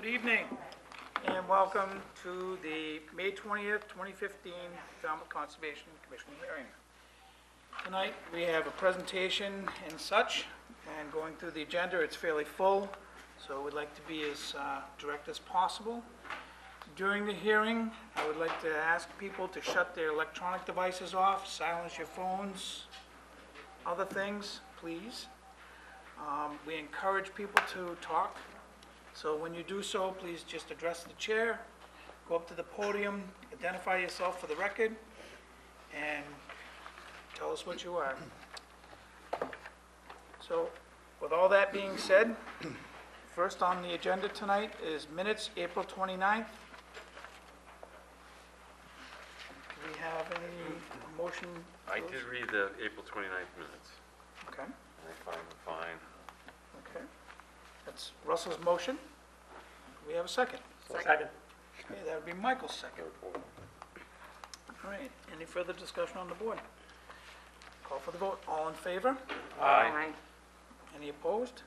Good evening, and welcome to the May 20th, 2015 Falmouth Conservation Commission hearing. Tonight, we have a presentation and such, and going through the agenda, it's fairly full, so we'd like to be as direct as possible. During the hearing, I would like to ask people to shut their electronic devices off, silence your phones, other things, please. We encourage people to talk, so when you do so, please just address the chair, go up to the podium, identify yourself for the record, and tell us what you are. So, with all that being said, first on the agenda tonight is minutes, April 29th. Do we have any motion? I did read the April 29th minutes. Okay, I find them fine. okay. That's Russell's motion. Do we have a second? Second. Okay, that would be Michael's second. All right, any further discussion on the board? Call for the vote. All in favor? Aye. Any opposed?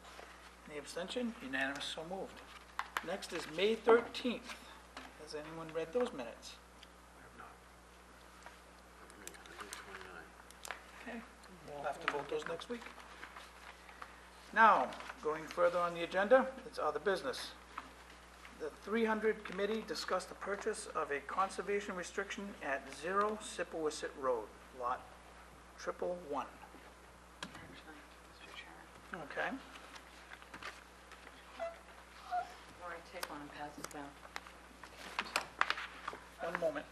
Any abstention? Unanimous, so moved. Next is May 13th. Has anyone read those minutes? Okay, we'll have to vote those next week. Now, going further on the agenda, it's other business. The 300 committee discussed the purchase of a conservation restriction at 0 Sippawisset Road, lot 111. Mr. Chairman, Okay, or I take one and pass this down. one moment.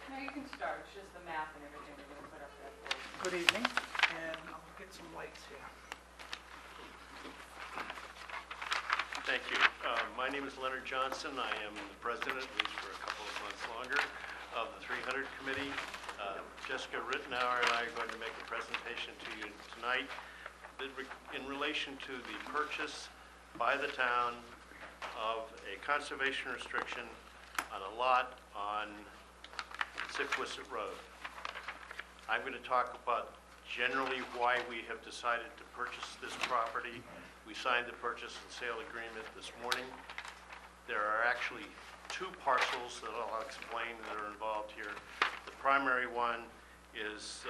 No, you can start, it's just the map and everything we're gonna put up there for you. Good evening, and I'll get some lights here. Thank you. My name is Leonard Johnson. I am the president, at least for a couple of months longer, of the 300 Committee. Jessica Rittenauer and I are going to make a presentation to you tonight in relation to the purchase by the town of a conservation restriction on a lot on Sippawisset Road. I'm going to talk about generally why we have decided to purchase this property. We signed the purchase and sale agreement this morning. There are actually two parcels that I'll explain that are involved here. The primary one is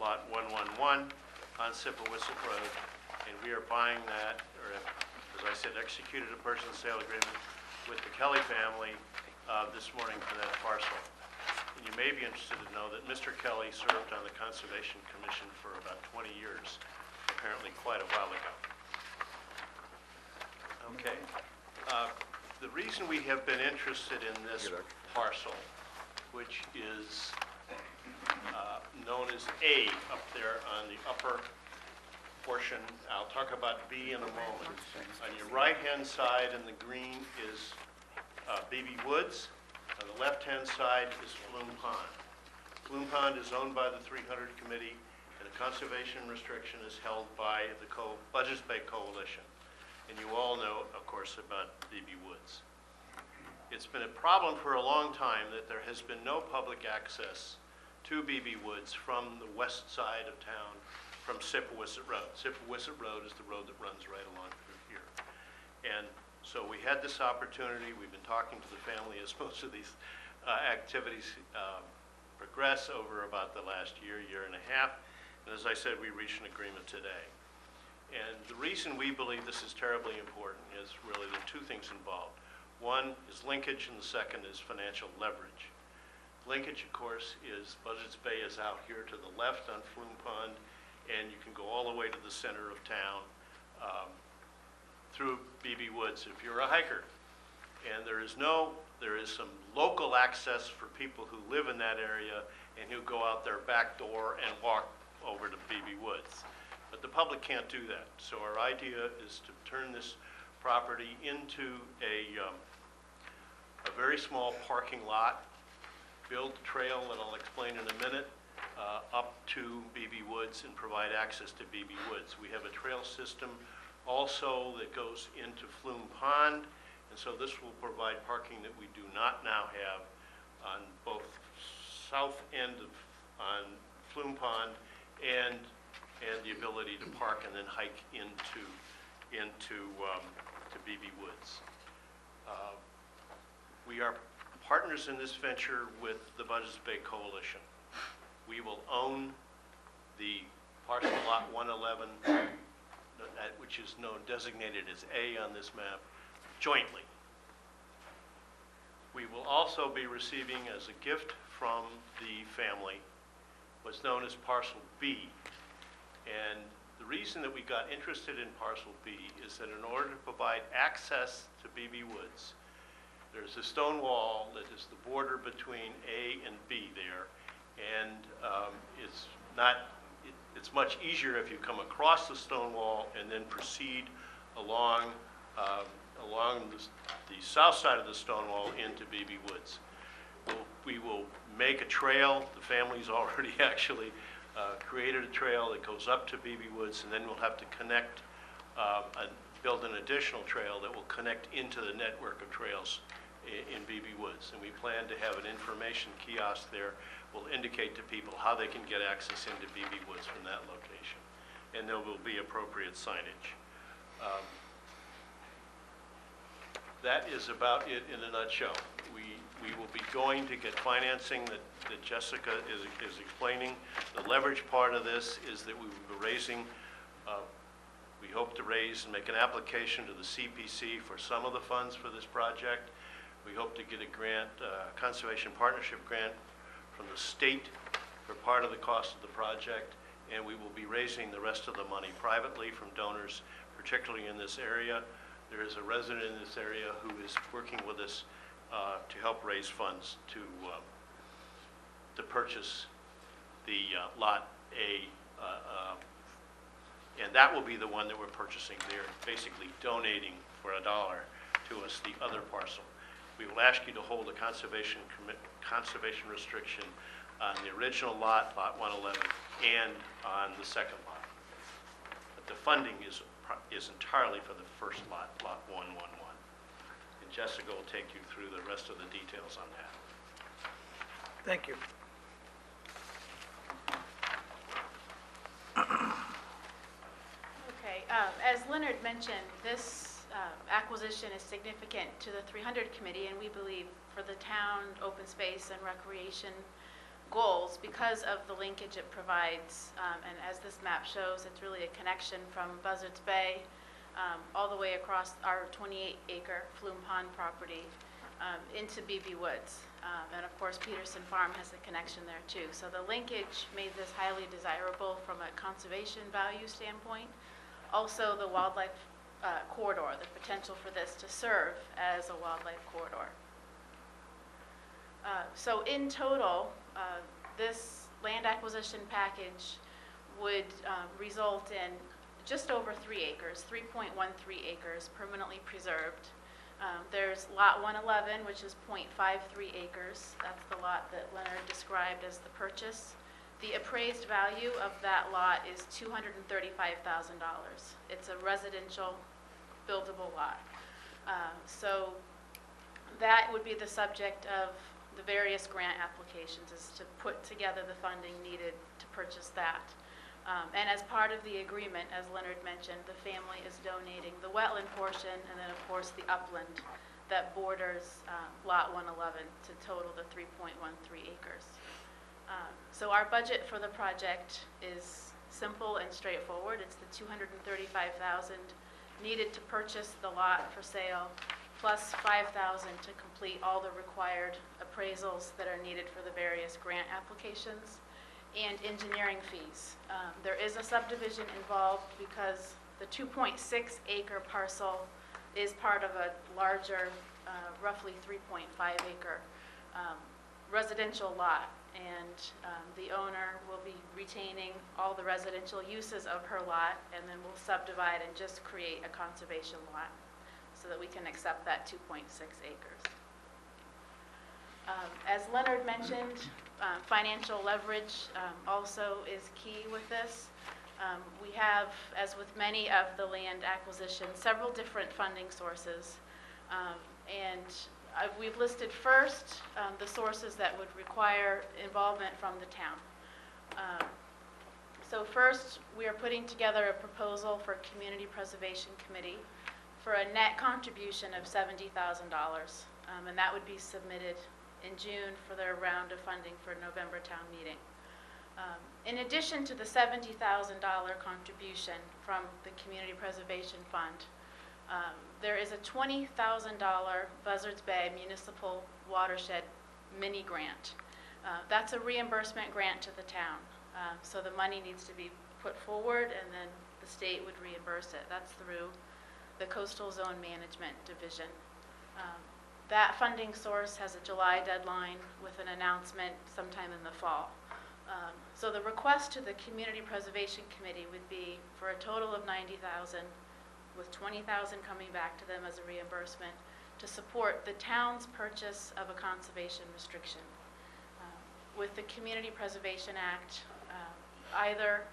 lot 111 on Sippawisset Road, and we are buying that, or as I said, executed a purchase and sale agreement with the Kelly family this morning for that parcel. And you may be interested to know that Mr. Kelly served on the Conservation Commission for about 20 years, apparently quite a while ago. Okay. The reason we have been interested in this parcel, which is known as A up there on the upper portion, I'll talk about B in a moment. On your right-hand side in the green is BB Woods. On the left-hand side is Flume Pond. Flume Pond is owned by the 300 Committee, and the conservation restriction is held by the Budgets Bay Coalition. And you all know, of course, about BB Woods. It's been a problem for a long time that there has been no public access to BB Woods from the west side of town, from Sippawisset Road. Sippawisset Road is the road that runs right along through here. And so we had this opportunity. We've been talking to the family as most of these activities progress over about the last year and a half. And as I said, we reached an agreement today. And the reason we believe this is terribly important is really there are two things involved. One is linkage, and the second is financial leverage. Linkage, of course, is Budgets Bay is out here to the left on Flume Pond, and you can go all the way to the center of town through BB Woods if you're a hiker. And there is some local access for people who live in that area and who go out their back door and walk over to BB Woods. But the public can't do that. So our idea is to turn this property into a very small parking lot, build a trail that I'll explain in a minute, up to BB Woods and provide access to BB Woods. We have a trail system also that goes into Flume Pond, and so this will provide parking that we do not now have on both south end on Flume Pond and the ability to park and then hike into into to BB Woods. We are partners in this venture with the Buzzards Bay Coalition. We will own the parcel lot 111, which is designated as A on this map, jointly. We will also be receiving as a gift from the family what's known as parcel B. And the reason that we got interested in parcel B is that in order to provide access to BB Woods, there's a stone wall that is the border between A and B there, and it's much easier if you come across the stone wall and then proceed along the south side of the stone wall into BB Woods. We will make a trail. The family's already actually created a trail that goes up to BB Woods, and then we'll have to connect and build an additional trail that will connect into the network of trails in BB Woods. And we plan to have an information kiosk there will indicate to people how they can get access into BB Woods from that location. And there will be appropriate signage. That is about it in a nutshell. We will be going to get financing that Jessica is explaining. The leverage part of this is that we will be raising, we hope to raise and make an application to the CPC for some of the funds for this project. We hope to get a grant, conservation partnership grant from the state for part of the cost of the project, and we will be raising the rest of the money privately from donors, particularly in this area. There is a resident in this area who is working with us to help raise funds to purchase the Lot A, and that will be the one that we're purchasing. They're basically donating for $1 to us the other parcel. We will ask you to hold a conservation restriction on the original lot, Lot 111, and on the second lot. But the funding is entirely for the first lot, Lot 111. And Jessica will take you through the rest of the details on that. Thank you. Okay, as Leonard mentioned, this acquisition is significant to the 300 committee, and we believe for the town open space and recreation goals because of the linkage it provides. And as this map shows, it's really a connection from Buzzards Bay all the way across our 28-acre Flume Pond property into BB Woods. And of course, Peterson Farm has a connection there too. So the linkage made this highly desirable from a conservation value standpoint. Also, the wildlife corridor, the potential for this to serve as a wildlife corridor. So in total, this land acquisition package would result in just over 3 acres, 3.13 acres permanently preserved. There's lot 111, which is 0.53 acres. That's the lot that Leonard described as the purchase. The appraised value of that lot is $235,000. It's a residential buildable lot. So that would be the subject of the various grant applications, is to put together the funding needed to purchase that. And as part of the agreement, as Leonard mentioned, the family is donating the wetland portion and then, of course, the upland that borders Lot 111 to total the 3.13 acres. So our budget for the project is simple and straightforward. It's the $235,000 needed to purchase the lot for sale, plus $5,000 to complete all the required appraisals that are needed for the various grant applications, and engineering fees. There is a subdivision involved because the 2.6 acre parcel is part of a larger, roughly 3.5 acre residential lot, and the owner will be retaining all the residential uses of her lot, and then we'll subdivide and just create a conservation lot so that we can accept that 2.6 acres. As Leonard mentioned, financial leverage also is key with this. We have, as with many of the land acquisitions, several different funding sources. We've listed first the sources that would require involvement from the town. So first, we are putting together a proposal for Community Preservation Committee for a net contribution of $70,000. And that would be submitted in June for their round of funding for November town meeting. In addition to the $70,000 contribution from the Community Preservation Fund, there is a $20,000 Buzzards Bay Municipal Watershed mini grant. That's a reimbursement grant to the town. So the money needs to be put forward and then the state would reimburse it. That's through the Coastal Zone Management Division. That funding source has a July deadline with an announcement sometime in the fall. So the request to the Community Preservation Committee would be for a total of $90,000, with $20,000 coming back to them as a reimbursement to support the town's purchase of a conservation restriction. With the Community Preservation Act, either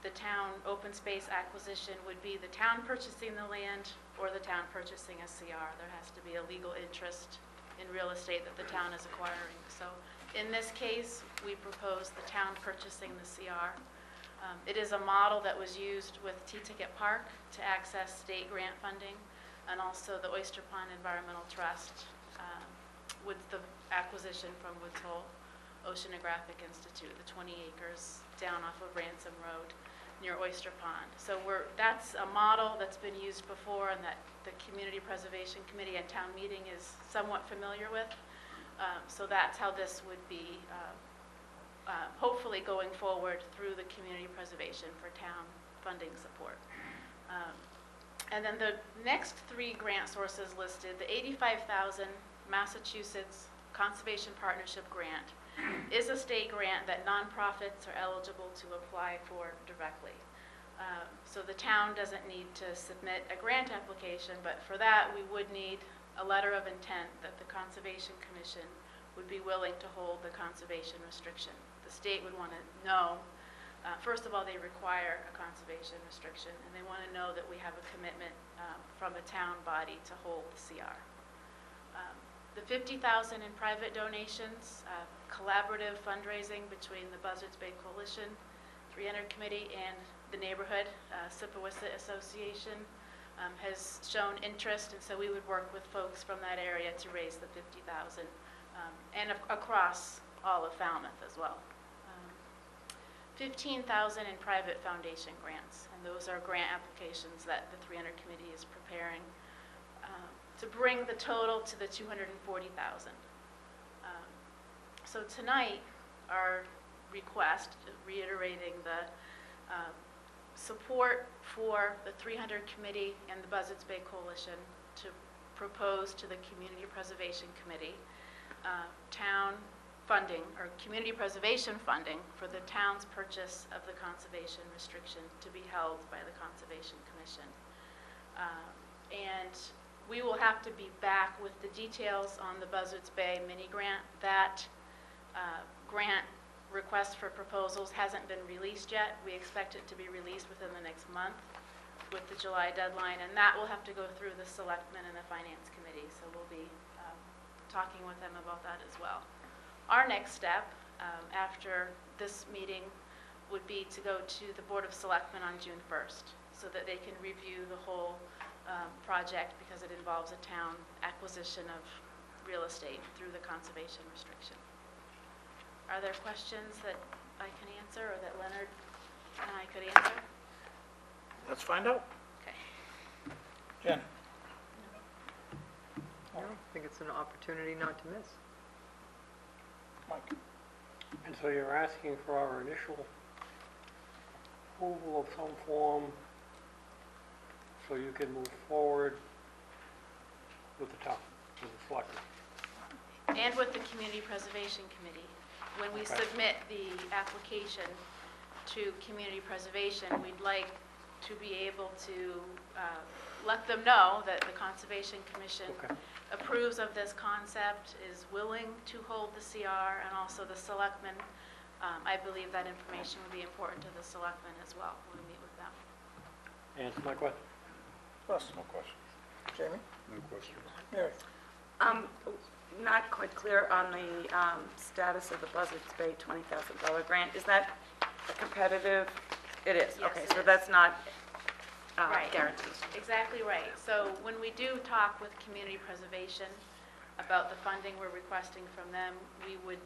the town open space acquisition would be the town purchasing the land or the town purchasing a CR. There has to be a legal interest in real estate that the town is acquiring. So in this case, we propose the town purchasing the CR. It is a model that was used with T-Ticket Park to access state grant funding, and also the Oyster Pond Environmental Trust with the acquisition from Woods Hole Oceanographic Institute, the 20 acres down off of Ransom Road near Oyster Pond. So that's a model that's been used before and that the Community Preservation Committee and town meeting is somewhat familiar with. So that's how this would be hopefully going forward through the community preservation for town funding support. And then the next three grant sources listed, the $85,000 Massachusetts Conservation Partnership Grant is a state grant that nonprofits are eligible to apply for directly. So the town doesn't need to submit a grant application, but for that we would need a letter of intent that the Conservation Commission would be willing to hold the conservation restriction. The state would want to know, first of all, they require a conservation restriction, and they want to know that we have a commitment from a town body to hold the CR. The $50,000 in private donations, collaborative fundraising between the Buzzards Bay Coalition 300 Committee and the neighborhood Sipawissa Association has shown interest, and so we would work with folks from that area to raise the $50,000 and across all of Falmouth as well. $15,000 in private foundation grants, and those are grant applications that the 300 Committee is preparing to bring the total to the $240,000. So tonight, our request, reiterating the support for the 300 Committee and the Buzzards Bay Coalition to propose to the Community Preservation Committee town funding or community preservation funding for the town's purchase of the conservation restriction to be held by the Conservation Commission. And we will have to be back with the details on the Buzzards Bay mini grant. That grant request for proposals hasn't been released yet. We expect it to be released within the next month with the July deadline, and that will have to go through the selectmen and the finance committee, so we'll be talking with them about that as well. Our next step after this meeting would be to go to the Board of Selectmen on June 1st so that they can review the whole project because it involves a town acquisition of real estate through the conservation restriction. Are there questions that I can answer or that Leonard and I could answer? Let's find out. Okay. Jen? I think it's an opportunity not to miss. Mike? And so you're asking for our initial approval of some form so you can move forward with the town, with the selectmen. And with the Community Preservation Committee. When we Okay. submit the application to Community Preservation, we'd like to be able to let them know that the Conservation Commission Okay. approves of this concept, is willing to hold the CR, and also the selectmen. I believe that information would be important to the selectmen as well when we meet with them. Answer my question. Russ? No question. Jamie? No question. Mary? Not quite clear on the status of the Buzzards Bay $20,000 grant. Is that a competitive, it is, Yes, okay, it so is. that's not Right. guaranteed. Exactly right. So when we do talk with community preservation about the funding we're requesting from them, we would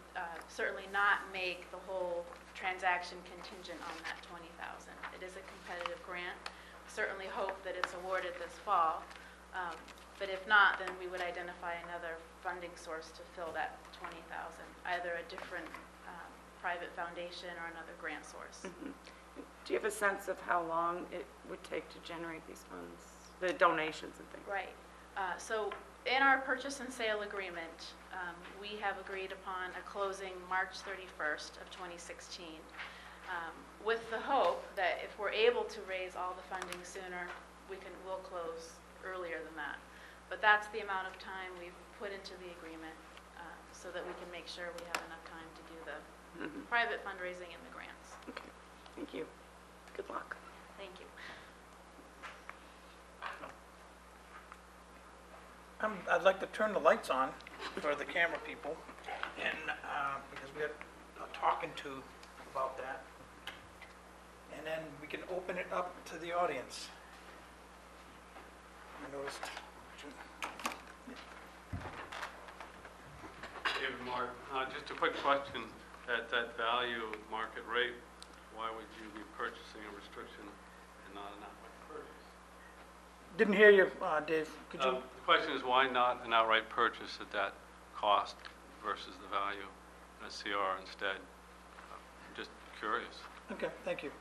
certainly not make the whole transaction contingent on that 20,000. It is a competitive grant. Certainly hope that it's awarded this fall. But if not, then we would identify another funding source to fill that 20,000, either a different private foundation or another grant source. Do you have a sense of how long it would take to generate these funds, the donations and things? Right. So in our purchase and sale agreement, we have agreed upon a closing March 31st of 2016, with the hope that if we're able to raise all the funding sooner, we'll close earlier than that. But that's the amount of time we've put into the agreement so that we can make sure we have enough time to do the private fundraising and the grants. Okay, thank you. Good luck. Thank you. I'd like to turn the lights on for the camera people, and, because we had a talking to about that. And then we can open it up to the audience. I noticed. David Mark, just a quick question. At that value market rate, why would you be purchasing a restriction and not an outright purchase? Didn't hear you, Dave. Could you? The question is, why not an outright purchase at that cost versus the value in a CR instead? Just curious. Okay, thank you.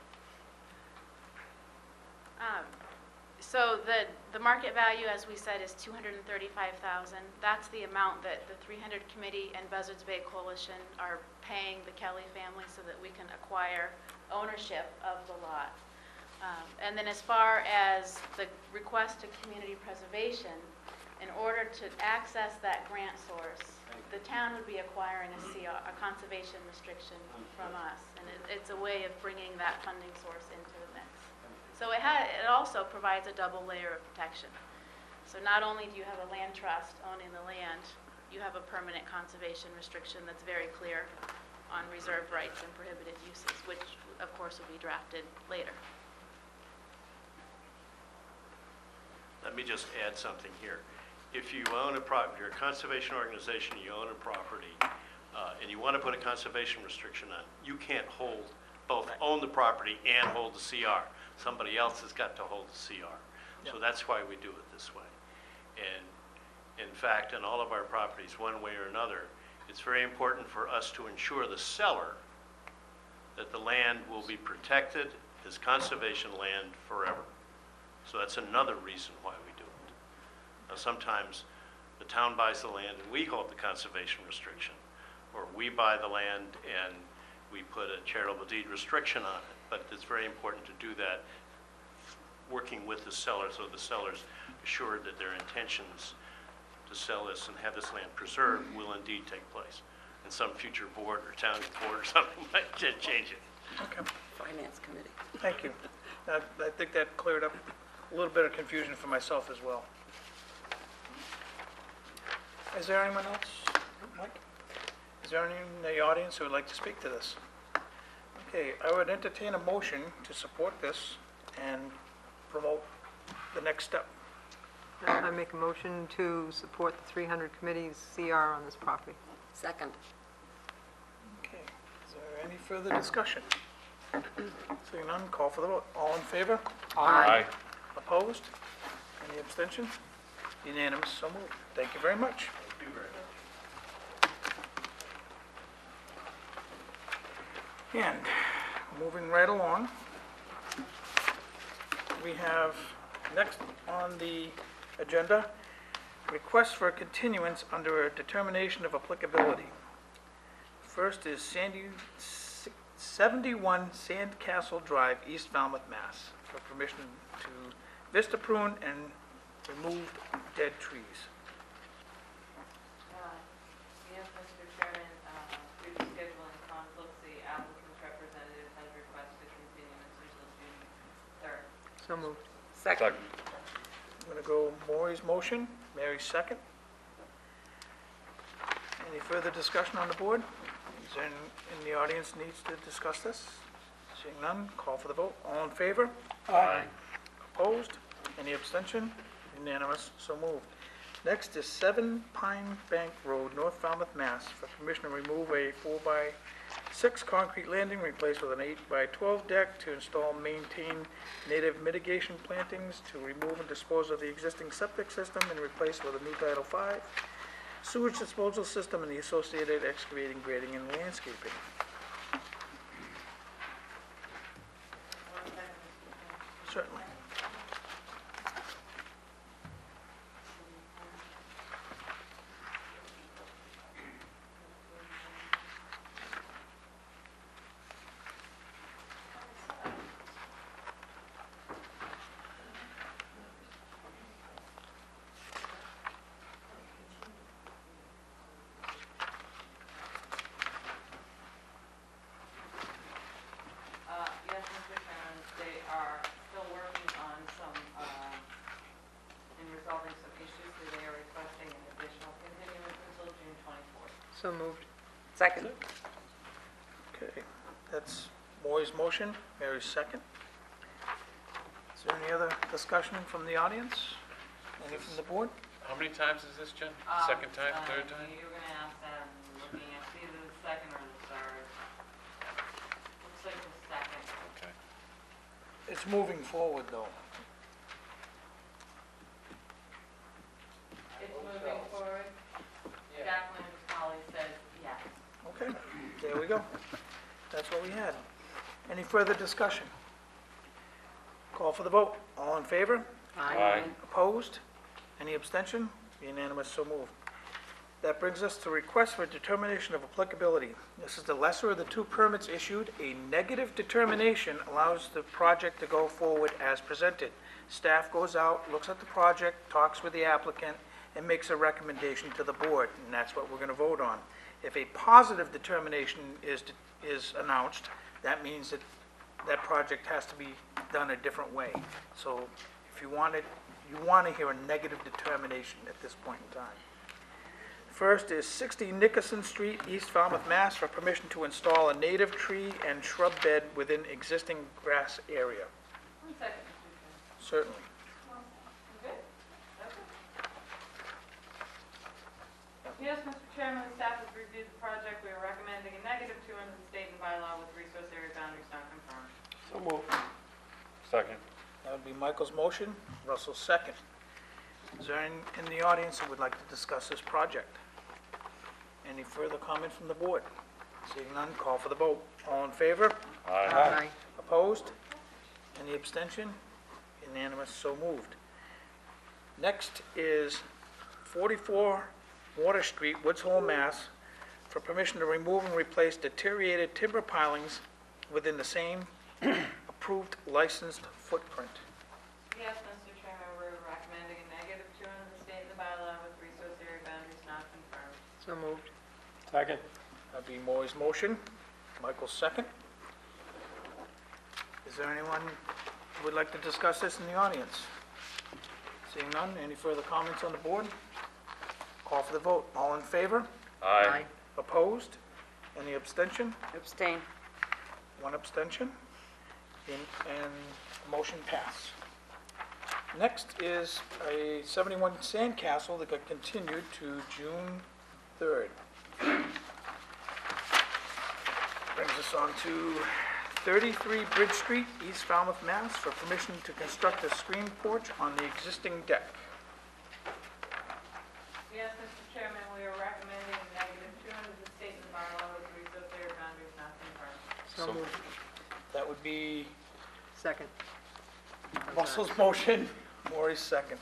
So the market value, as we said, is $235,000. That's the amount that the 300 Committee and Buzzards Bay Coalition are paying the Kelly family so that we can acquire ownership of the lot. And then as far as the request to community preservation, in order to access that grant source, the town would be acquiring a CR, a conservation restriction from us. And it's a way of bringing that funding source into the mix. So it also provides a double layer of protection. So not only do you have a land trust owning the land, you have a permanent conservation restriction that's very clear on reserved rights and prohibited uses, which of course will be drafted later. Let me just add something here. If you own a property, you're a conservation organization, you own a property, and you want to put a conservation restriction on, you can't both own the property and hold the CR. Somebody else has got to hold the CR. So that's why we do it this way. And in fact, in all of our properties, one way or another, it's very important for us to ensure the seller that the land will be protected as conservation land forever. So that's another reason why we do it. Now, sometimes the town buys the land and we hold the conservation restriction, or we buy the land and we put a charitable deed restriction on it. But it's very important to do that working with the seller, so the seller's assured that their intentions to sell this and have this land preserved will indeed take place. And some future board or town board or something might change it. Okay, Finance Committee. thank you. I think that cleared up a little bit of confusion for myself as well. Is there anyone else? Mike? Is there anyone in the audience who would like to speak to this? Okay, I would entertain a motion to support this and promote the next step. I make a motion to support the 300 Committee's CR on this property. Second. Okay, is there any further discussion? Seeing none, call for the vote. All in favor? Aye. Opposed? Any abstention? Unanimous, so moved. Thank you very much. Thank you very much. And moving right along, we have next on the agenda, request for a continuance under a determination of applicability. First is 71 Sandcastle Drive, East Falmouth, Mass, for permission to vista prune and remove dead trees. Yes, Mr. Chairman, due to scheduling conflicts, the applicant's representative has requested continuance until June 3rd. So moved. Second. I'm going to go Maury's motion, Mary's second. Any further discussion on the board? Is there anyone in the audience needs to discuss this? Seeing none, call for the vote. All in favor? Aye. Opposed? Any abstention? Unanimous, so moved. Next is 7 Pine Bank Road, North Falmouth, Mass. For permission to remove a 4x6 concrete landing, replace with an 8x12 deck to install and maintain native mitigation plantings, to remove and dispose of the existing septic system and replace with a new Title V sewage disposal system and the associated excavating, grading, and landscaping. Certainly. Yes, Mr. Chairman, they are still working on some, in resolving some issues, so they are requesting an additional continuance until June 24th. So moved. Second. Okay, that's Maury's motion, Mary's second. Is there any other discussion from the audience? Any from the board? How many times is this, Jen? Second time, third time? You're gonna ask that, I'm looking at either the second or the third. Looks like the second. Okay. It's moving forward, though. It's moving forward. Jacqueline Colley says yes. Okay, there we go. That's what we had. Any further discussion? Call for the vote. All in favor? Aye. Opposed? Any abstention? Unanimous, so moved. That brings us to request for determination of applicability. This is the lesser of the two permits issued. A negative determination allows the project to go forward as presented. Staff goes out, looks at the project, talks with the applicant, and makes a recommendation to the board, and that's what we're going to vote on. If a positive determination is announced, that means that that project has to be done a different way. So if you want to hear a negative determination at this point in time. First is 60 Nickerson Street, East Falmouth, Mass. For permission to install a native tree and shrub bed within existing grass area. 1 second, Mr. Chairman. Certainly. You good? Okay. Yes, Mr. Chairman, the staff has reviewed the project. We are recommending a -2 under the state and bylaw with resource area boundaries not confirmed. So moved. Second. That would be Michael's motion, Russell's second. Is there any in the audience who would like to discuss this project? Any further comment from the board? Seeing none, call for the vote. All in favor? Aye. Opposed? Any abstention? Unanimous, so moved. Next is 44 Water Street, Woods Hole, Mass. For permission to remove and replace deteriorated timber pilings within the same approved licensed footprint. Yes, Mr. Chairman, we're recommending a -2 under the state and the bylaw with resource area boundaries not confirmed. So moved. Second. That'd be Maury's motion, Michael's second. Is there anyone who would like to discuss this in the audience? Seeing none, any further comments on the board? Call for the vote. All in favor? Aye. Opposed? Any abstention? Abstain. One abstention. And motion pass. Next is a 71 Sandcastle that got continued to June 3rd. Brings us on to 33 Bridge Street, East Falmouth, Mass. For permission to construct a screen porch on the existing deck. Yes, Mr. Chairman, we are recommending a -2 under the state and the bylaw with resource area boundaries not confirmed. So moved. That would be Second. Russell's motion, Maury's second.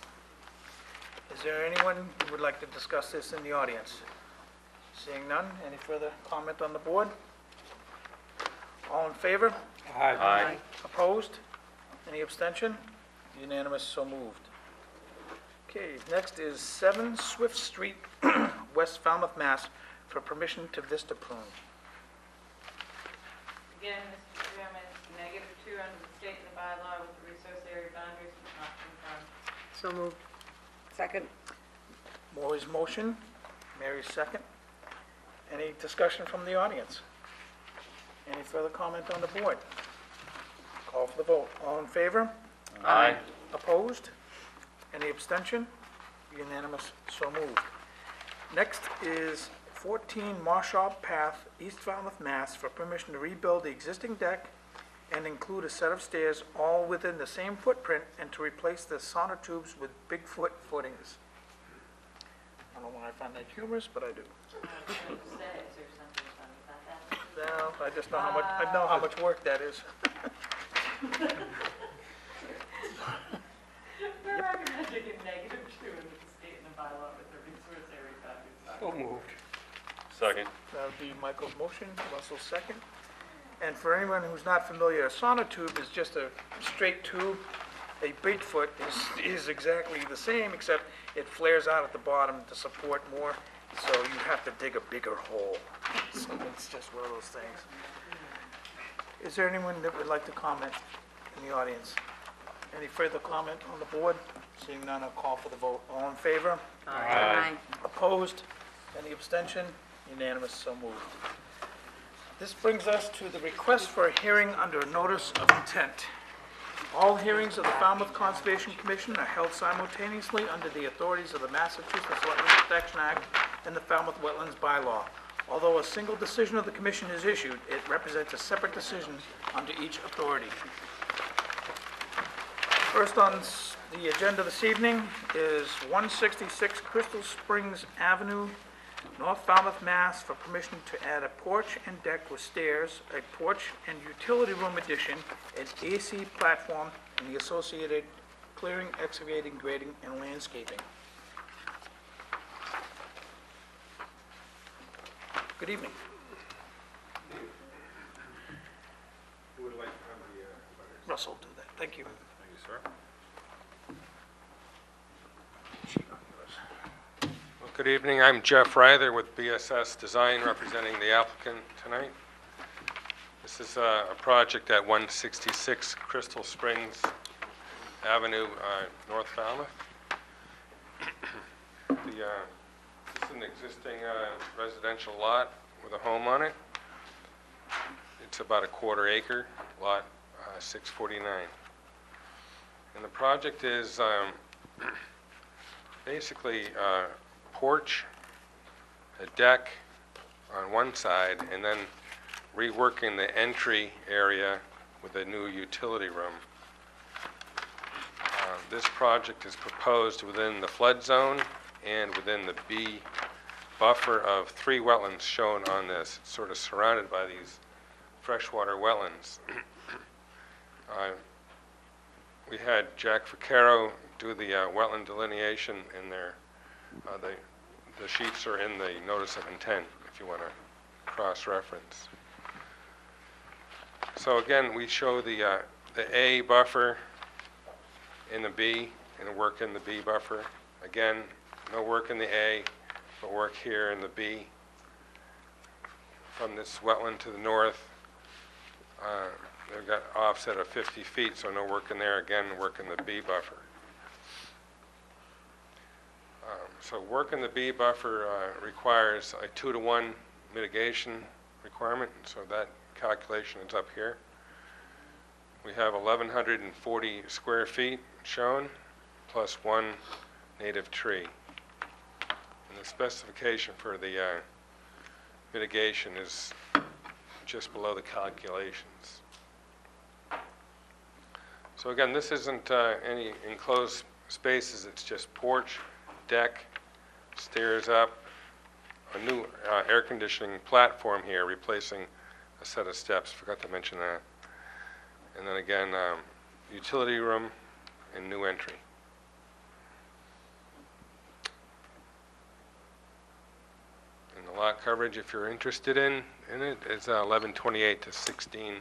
Is there anyone who would like to discuss this in the audience? Seeing none, any further comment on the board? All in favor? Aye. Opposed? Any abstention? Unanimous, so moved. Okay, next is 7 Swift Street, West Falmouth, Mass. For permission to vista prune. Again, Mr. Chairman, -2 under the state and the bylaw with the resource area boundaries not confirmed. So moved. Second. Maury's motion, Mary's second. Any discussion from the audience? Any further comment on the board? Call for the vote. All in favor? Aye. Opposed? Any abstention? Unanimous, so moved. Next is 14 Marshall Path, East Falmouth, Mass. For permission to rebuild the existing deck and include a set of stairs all within the same footprint and to replace the sonotubes with Bigfoot footings. I don't know why I find that humorous, but I do. Aesthetics or something funny about that. Well, I just know how much, I know how much work that is. We're recommending a -2 in the state and the bylaw with the resource area values. So moved. Second. That would be Michael's motion, Russell's second. And for anyone who's not familiar, a sonotube is just a straight tube. A Bigfoot is exactly the same, except it flares out at the bottom to support more, so you have to dig a bigger hole. So it's just one of those things. Is there anyone that would like to comment in the audience? Any further comment on the board? Seeing none, I'll call for the vote. All in favor? Aye. Opposed? Any abstention? Unanimous, so moved. This brings us to the request for a hearing under a notice of intent. All hearings of the Falmouth Conservation Commission are held simultaneously under the authorities of the Massachusetts Wetlands Protection Act and the Falmouth Wetlands Bylaw. Although a single decision of the commission is issued, it represents a separate decision under each authority. First on the agenda this evening is 166 Crystal Springs Avenue, North Falmouth, Mass. For permission to add a porch and deck with stairs, a porch and utility room addition, an AC platform, and the associated clearing, excavating, grading, and landscaping. Good evening. Who would like to come to the Russell, do that. Thank you. Thank you, sir. Well, good evening. I'm Jeff Ryther with BSS Design, representing the applicant tonight. This is a project at 166 Crystal Springs Avenue, North Falmouth. This is an existing residential lot with a home on it. It's about a quarter acre, lot 649. And the project is basically a porch, a deck on one side, and then reworking the entry area with a new utility room. This project is proposed within the flood zone and within the B buffer of 3 wetlands shown on this. It's sort of surrounded by these freshwater wetlands. We had Jack Vaccaro do the wetland delineation in there. The sheets are in the notice of intent if you want to cross-reference. So again, we show the A buffer in the B and work in the B buffer. Again, no work in the A, but work here in the B. From this wetland to the north, they've got offset of 50 feet, so no work in there. Again, work in the B buffer. So work in the B buffer requires a 2-to-1 mitigation requirement, so that calculation is up here. We have 1,140 square feet shown, plus 1 native tree. And the specification for the mitigation is just below the calculations. So again, this isn't any enclosed spaces, it's just porch, deck, stairs up, a new air conditioning platform here, replacing a set of steps, forgot to mention that. And then again, utility room and new entry. And the lot coverage, if you're interested in it, is 1128 to 1673%.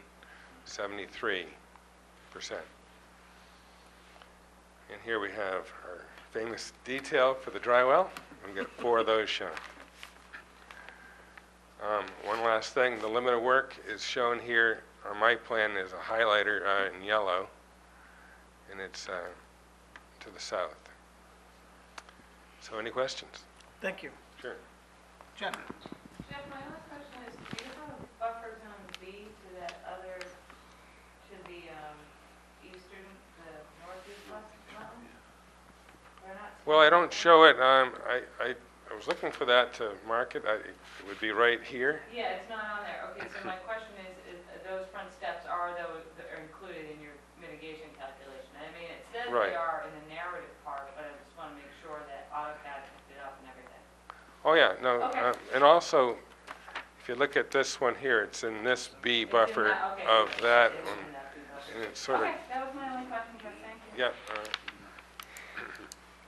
And here we have our famous detail for the dry well. We've got 4 of those shown. One last thing, the limit of work is shown here on my plan as a highlighter in yellow, and it's to the south. So any questions? Thank you. Sure. Jen? Jeff, my last question is, do you have a buffer zone B to that other, to the Well, I don't show it, I was looking for that to mark it, it would be right here. Yeah, it's not on there. Okay, so my question is those front steps are those that are included in your mitigation calculation? I mean, it says Right. they are in the narrative part, but I just want to make sure that AutoCAD picked it up and everything. Oh, yeah, no, Okay. and also, if you look at this one here, it's in this B It's in buffer that- okay, of it's that in one, that big buffer. and it's sort of, Okay, that was my only question, Jeff, thank you. yeah, I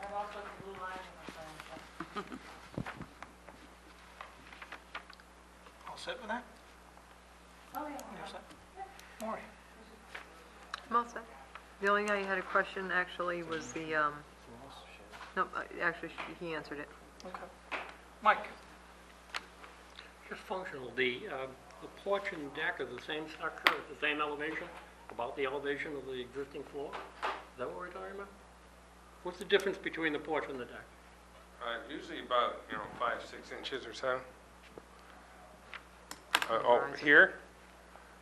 have all sorts of blue lines in my phone, so. All set with that? Oh, yeah. You're set? Maureen? I'm all set. The only thing I had a question actually was the, no, actually, he answered it. Okay. Mike? Just functional, the porch and deck are the same structure, at the same elevation, about the elevation of the existing floor? Is that what we're talking about? What's the difference between the porch and the deck? usually about, 5, 6 inches or so. Horizon. Here,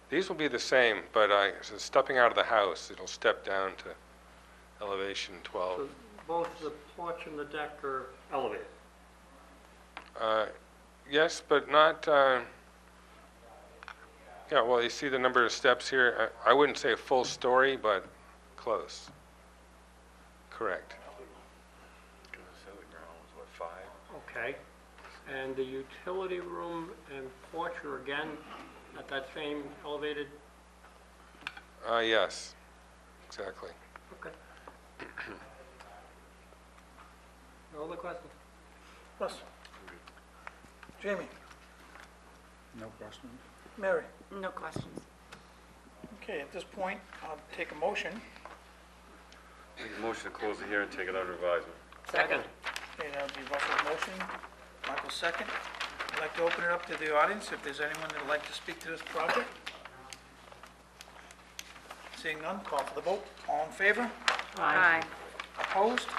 these will be the same, but so stepping out of the house, it'll step down to elevation 12. So both the porch and the deck are elevated? Yes, but not, yeah, well, you see the number of steps here. I wouldn't say a full story, but close. Correct. Okay. And the utility room and porch are again at that same elevated? Yes, exactly. Okay. No other questions? Russ? Jamie? No questions? Mary? No questions. Okay, at this point, I'll take a motion. Make a motion to close the hearing, take it under advisement. Second. Okay, that'll be Russell's motion, Michael's second. I'd like to open it up to the audience, if there's anyone that'd like to speak to this project. Seeing none, call for the vote. All in favor? Aye. Opposed?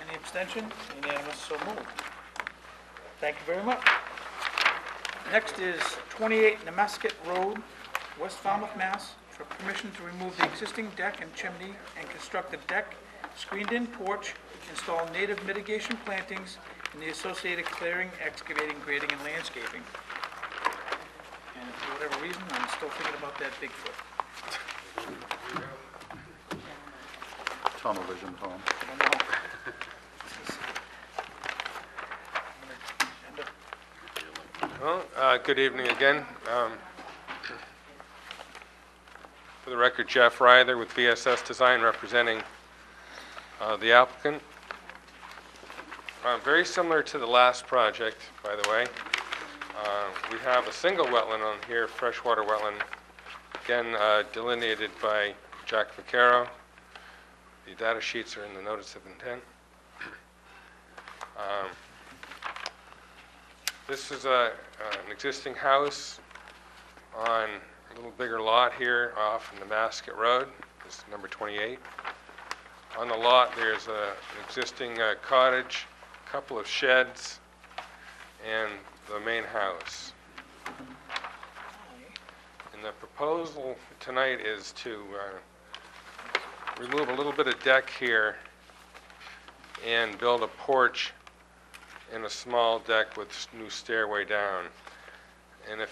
Any abstention? Unanimous, so moved. Thank you very much. Next is 28 Nemasket Road, West Falmouth, Mass., for permission to remove the existing deck and chimney and construct a deck, screened-in porch, install native mitigation plantings, and the associated clearing, excavating, grading, and landscaping. And for whatever reason, I'm still thinking about that Bigfoot. Tunnel vision, Tom. I don't know. I'm gonna end up- Well, good evening again. For the record, Jeff Ryther with BSS Design representing the applicant. Very similar to the last project, by the way. We have a single wetland on here, freshwater wetland, again delineated by Jack Vaccaro. The data sheets are in the notice of intent. This is an existing house on a little bigger lot here off in Nemasket Road. This is number 28. On the lot, there's an existing cottage, a couple of sheds, and the main house. And the proposal tonight is to remove a little bit of deck here and build a porch and a small deck with new stairway down. And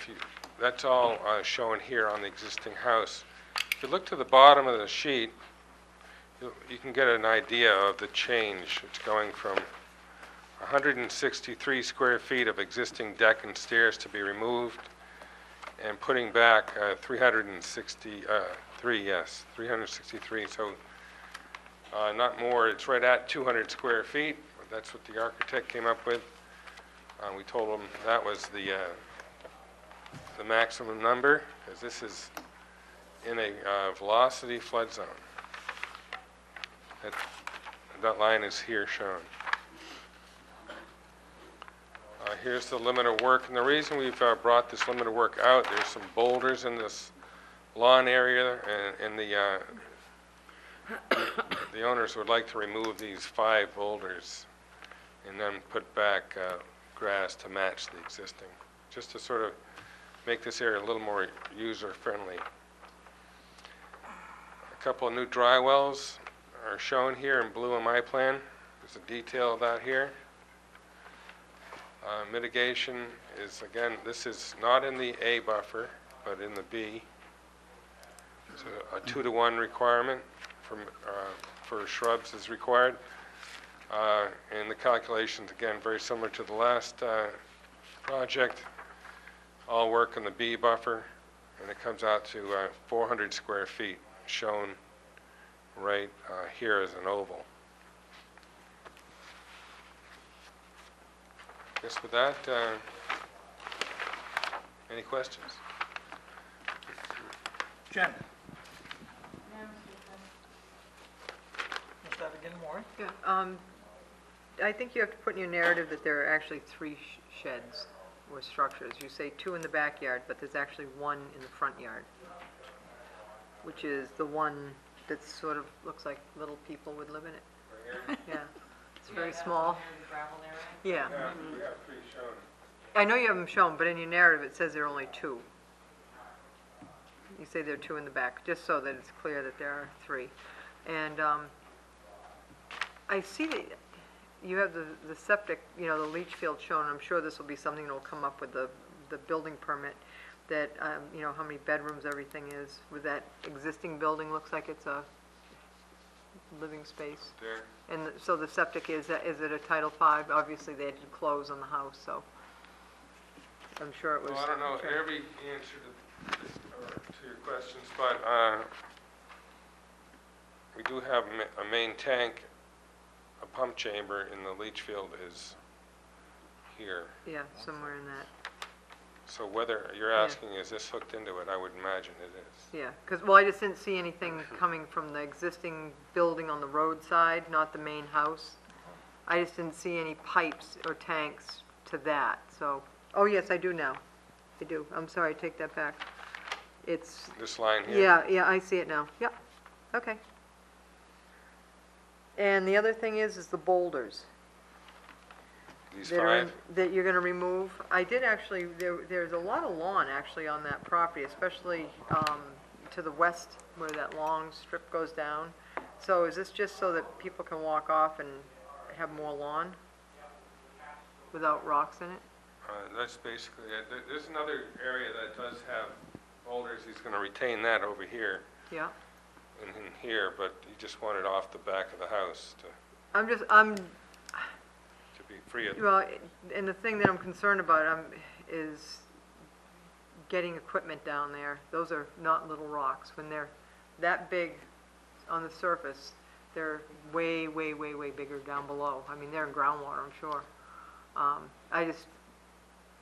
that's all shown here on the existing house. If you look to the bottom of the sheet, you can get an idea of the change. It's going from 163 square feet of existing deck and stairs to be removed, and putting back 363, so not more. It's right at 200 square feet. That's what the architect came up with. We told him that was the maximum number, because this is in a velocity flood zone. That line is here shown. Here's the limit of work, and the reason we've brought this limit of work out, there's some boulders in this lawn area, and the owners would like to remove these 5 boulders and then put back grass to match the existing, just to sort of make this area a little more user-friendly. A couple of new dry wells are shown here in blue on my plan. There's a detail of that here. Mitigation is, again, this is not in the A buffer, but in the B. So a 2-to-1 requirement for shrubs is required. And the calculations, again, very similar to the last project. All work in the B buffer, and it comes out to 400 square feet, shown right here as an oval. I guess with that, any questions? Jen? No, Mr. Chairman. Is that again, Maureen? Yeah, I think you have to put in your narrative that there are actually 3 sheds or structures. You say 2 in the backyard, but there's actually 1 in the front yard, which is the one that sort of looks like little people would live in it. Yeah, it's very Yeah, small. near the gravel area. Yeah. We have 3 shown. I know you have them shown, but in your narrative, it says there are only 2. You say there are 2 in the back, just so that it's clear that there are 3. And I see that you have the septic, you know, the leach field shown. I'm sure this will be something that will come up with the building permit, that, you know, how many bedrooms everything is. With that existing building, looks like it's a living space. There. And so the septic is it a Title V? Obviously, they had to close on the house, so I'm sure it was. Well, I don't know sure. every answer to this, or to your questions, but we do have a main tank, a pump chamber in the leach field is here. Yeah, somewhere in that. So whether you're asking, is this hooked into it, I would imagine it is. Yeah, because, well, I just didn't see anything coming from the existing building on the roadside, not the main house. I just didn't see any pipes or tanks to that, so, oh, yes, I do now. I do. I'm sorry, I take that back. It's, This line here? yeah, I see it now. Yep, okay. And the other thing is the boulders. These that are 5? that you're gonna remove. I did actually, there's a lot of lawn actually on that property, especially to the west where that long strip goes down. So is this just so that people can walk off and have more lawn without rocks in it? That's basically it. There's another area that does have boulders. He's going to retain that over here Yeah. and in here, but he just wanted off the back of the house to be free of. Well, and the thing that I'm concerned about is getting equipment down there. Those are not little rocks. When they're that big on the surface, they're way, way, way, way bigger down below. I mean, they're in groundwater, I'm sure.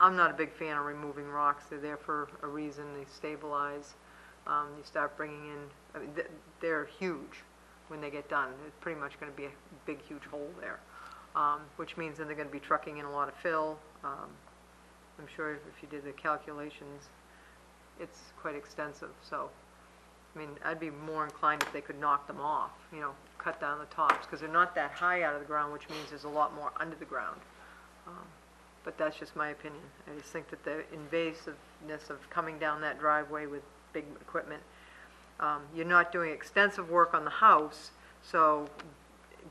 I'm not a big fan of removing rocks. They're there for a reason. They stabilize. You start bringing in, I mean, they're huge when they get done. It's pretty much going to be a big, huge hole there, which means then they're going to be trucking in a lot of fill. I'm sure if you did the calculations, it's quite extensive. So, I mean, I'd be more inclined if they could knock them off, you know, cut down the tops, because they're not that high out of the ground, which means there's a lot more under the ground. But that's just my opinion. I just think that the invasiveness of coming down that driveway with big equipment, you're not doing extensive work on the house, so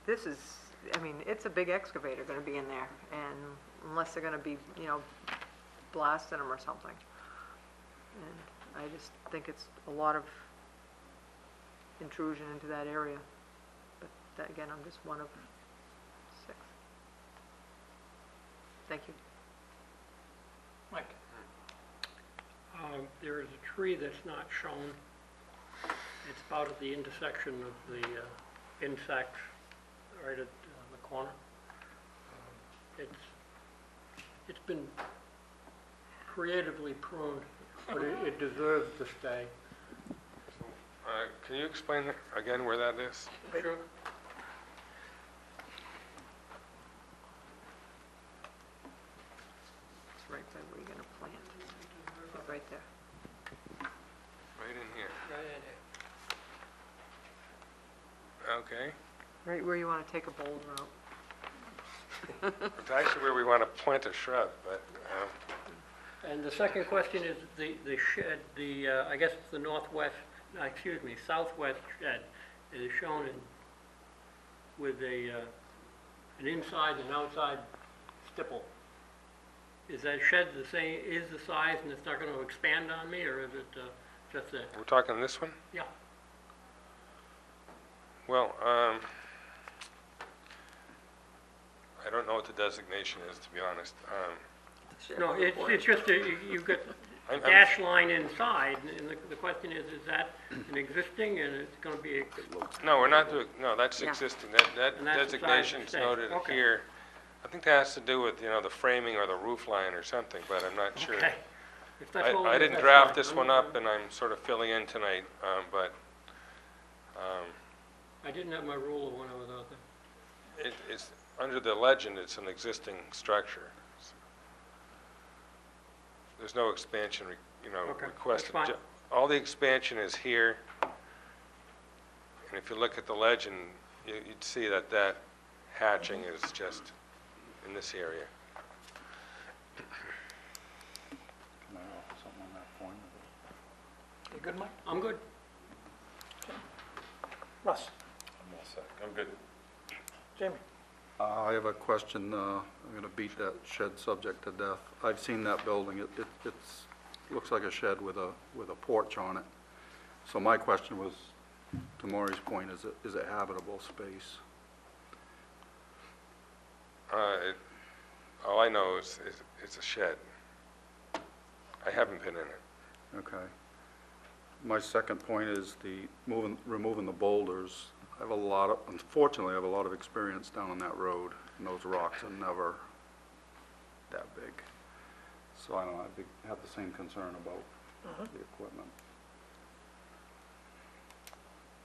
this is, I mean, it's a big excavator going to be in there, and unless they're going to be, you know, blasting them or something. And I just think it's a lot of intrusion into that area. But that, again, I'm just one of 6. Thank you. Mike? There is a tree that's not shown. It's about at the intersection of the insects, right at the corner. It's been creatively pruned, but it deserves to stay. Can you explain again where that is? Sure. It's right by where you're going to plant. It's right there. Right in here. Okay. Right where you want to take a boulder out. It's actually where we want to plant a shrub, but And the second question is the shed, I guess it's the southwest shed is shown with a an inside and outside stipple. Is that shed the same, is the size and it's not gonna expand on me, or is it just that? We're talking this one? Yeah, Well, I don't know what the designation is, to be honest. no, it's just, you've got a I'm- dash line inside, and the question is that an existing, and it's gonna be, No, we're not doing, no, that's Yeah. existing. That And that's the size designation's it's saying. noted Okay. here. I think that has to do with, the framing or the roof line or something, but I'm not sure. okay. If that's what I it is, didn't that's draft fine. this I'm one good. up, and I'm sort of filling in tonight, but I didn't have my ruler when I was out there. it's, under the legend, it's an existing structure. There's no expansion, Okay, requested. that's fine. All the expansion is here, and if you look at the legend, you'd see that that hatching is just in this area. Can I offer something on that point? You good, Mike? I'm good. Russ? I'm all set. I'm good. Jamie? I have a question, I'm gonna beat that shed subject to death. I've seen that building, it's, looks like a shed with a porch on it. So my question was, to Maury's point, is it habitable space? All I know is it's a shed. I haven't been in it. Okay. My second point is removing the boulders. Unfortunately, I have a lot of experience down on that road, and those rocks are never that big. So I don't know, I have the same concern about the equipment.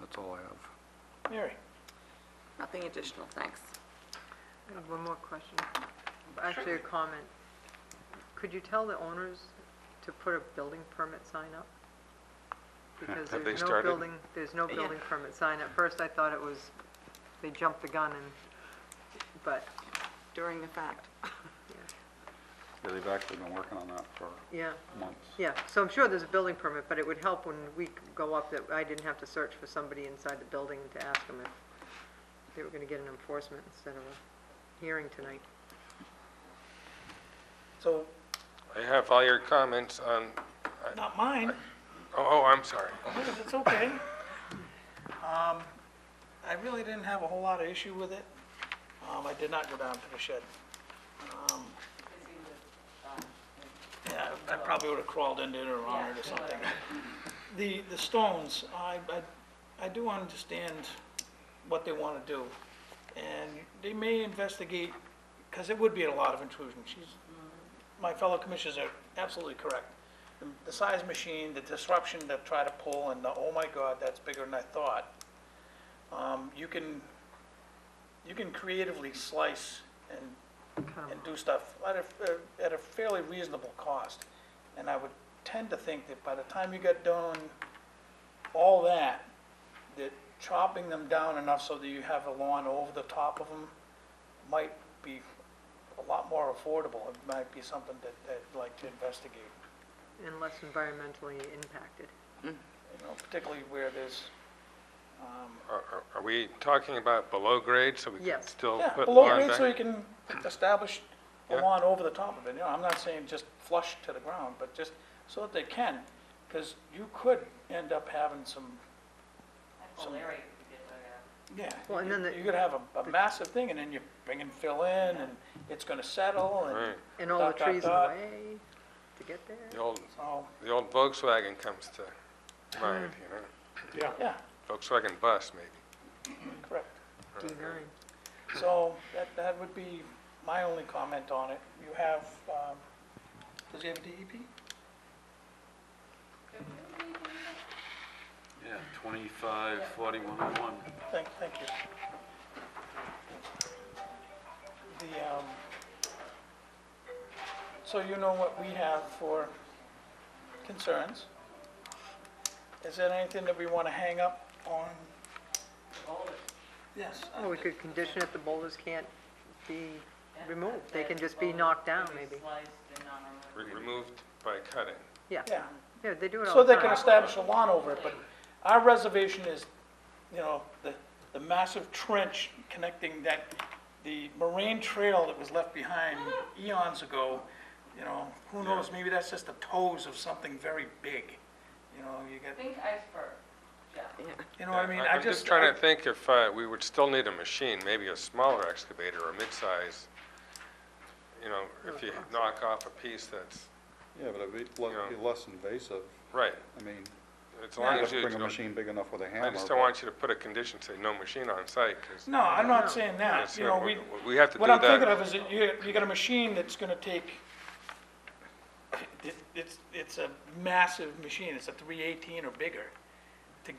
That's all I have. Mary? Nothing additional, thanks. I have one more question, actually a comment. Could you tell the owners to put a building permit sign up? Because Have they there's no started? there's no building permit sign. At first, I thought it was, they jumped the gun but, During the fact. Yeah, they've actually been working on that for yeah. months. Yeah, so I'm sure there's a building permit, but it would help when we go up that I didn't have to search for somebody inside the building to ask them if they were gonna get an enforcement instead of a hearing tonight. So, I have all your comments on, not mine. oh, I'm sorry. It's okay. I really didn't have a whole lot of issue with it. I did not go down to the shed. Yeah, I probably would have crawled into it or on it or something. The stones, I do understand what they want to do. And they may investigate, because it would be a lot of intrusion. My fellow commissioners are absolutely correct. The size machine, the disruption to try to pull, and the, oh my God, that's bigger than I thought. You can creatively slice and do stuff at a fairly reasonable cost. And I would tend to think that by the time you get done all that chopping them down enough so that you have a lawn over the top of them might be a lot more affordable. It might be something that I'd like to investigate. And less environmentally impacted. Particularly where there's, Are we talking about below grade, so we can Yes. still yeah, put below lawn grade back? so you can establish a Yeah. lawn over the top of it. I'm not saying just flush to the ground, but just so that they can, because you could end up having some, That whole area could get dug out. yeah. Well, and then You're gonna have a massive thing, and then you bring and fill in, and it's gonna settle, and Right. And all the Dot, dot, trees in the dot. way to get there. so, The old Volkswagen comes to mind, yeah, Volkswagen bus, maybe. correct. D9. So that would be my only comment on it. You have, does he have a DEP? Yeah, 25, 4101. Thank you. So you know what we have for concerns. Is there anything that we want to hang up on? Yes. Oh, we could condition it, the boulders can't be removed. They can just be knocked down, maybe. Sliced and not removed. Removed by cutting. Yeah, Yeah, yeah, they do it all so the they can time. establish a lawn over it, but our reservation is, the massive trench connecting the moraine trail that was left behind eons ago, you know, who knows, maybe that's just the toes of something very big. You know, you get, Think iceberg, Jeff. you know what I mean? I'm just trying to think if we would still need a machine, maybe a smaller excavator or mid-size. You know, if you knock off a piece that's, Yeah, but it'd be less invasive. right, I mean, as you long have as to you, bring a machine big enough with a hammer. I just don't want you to put a condition, say no machine on site, because. No, I'm not saying that, you know, We have to do what I'm thinking that. of is that you got a machine that's gonna take, it's a massive machine, it's a 318 or bigger, to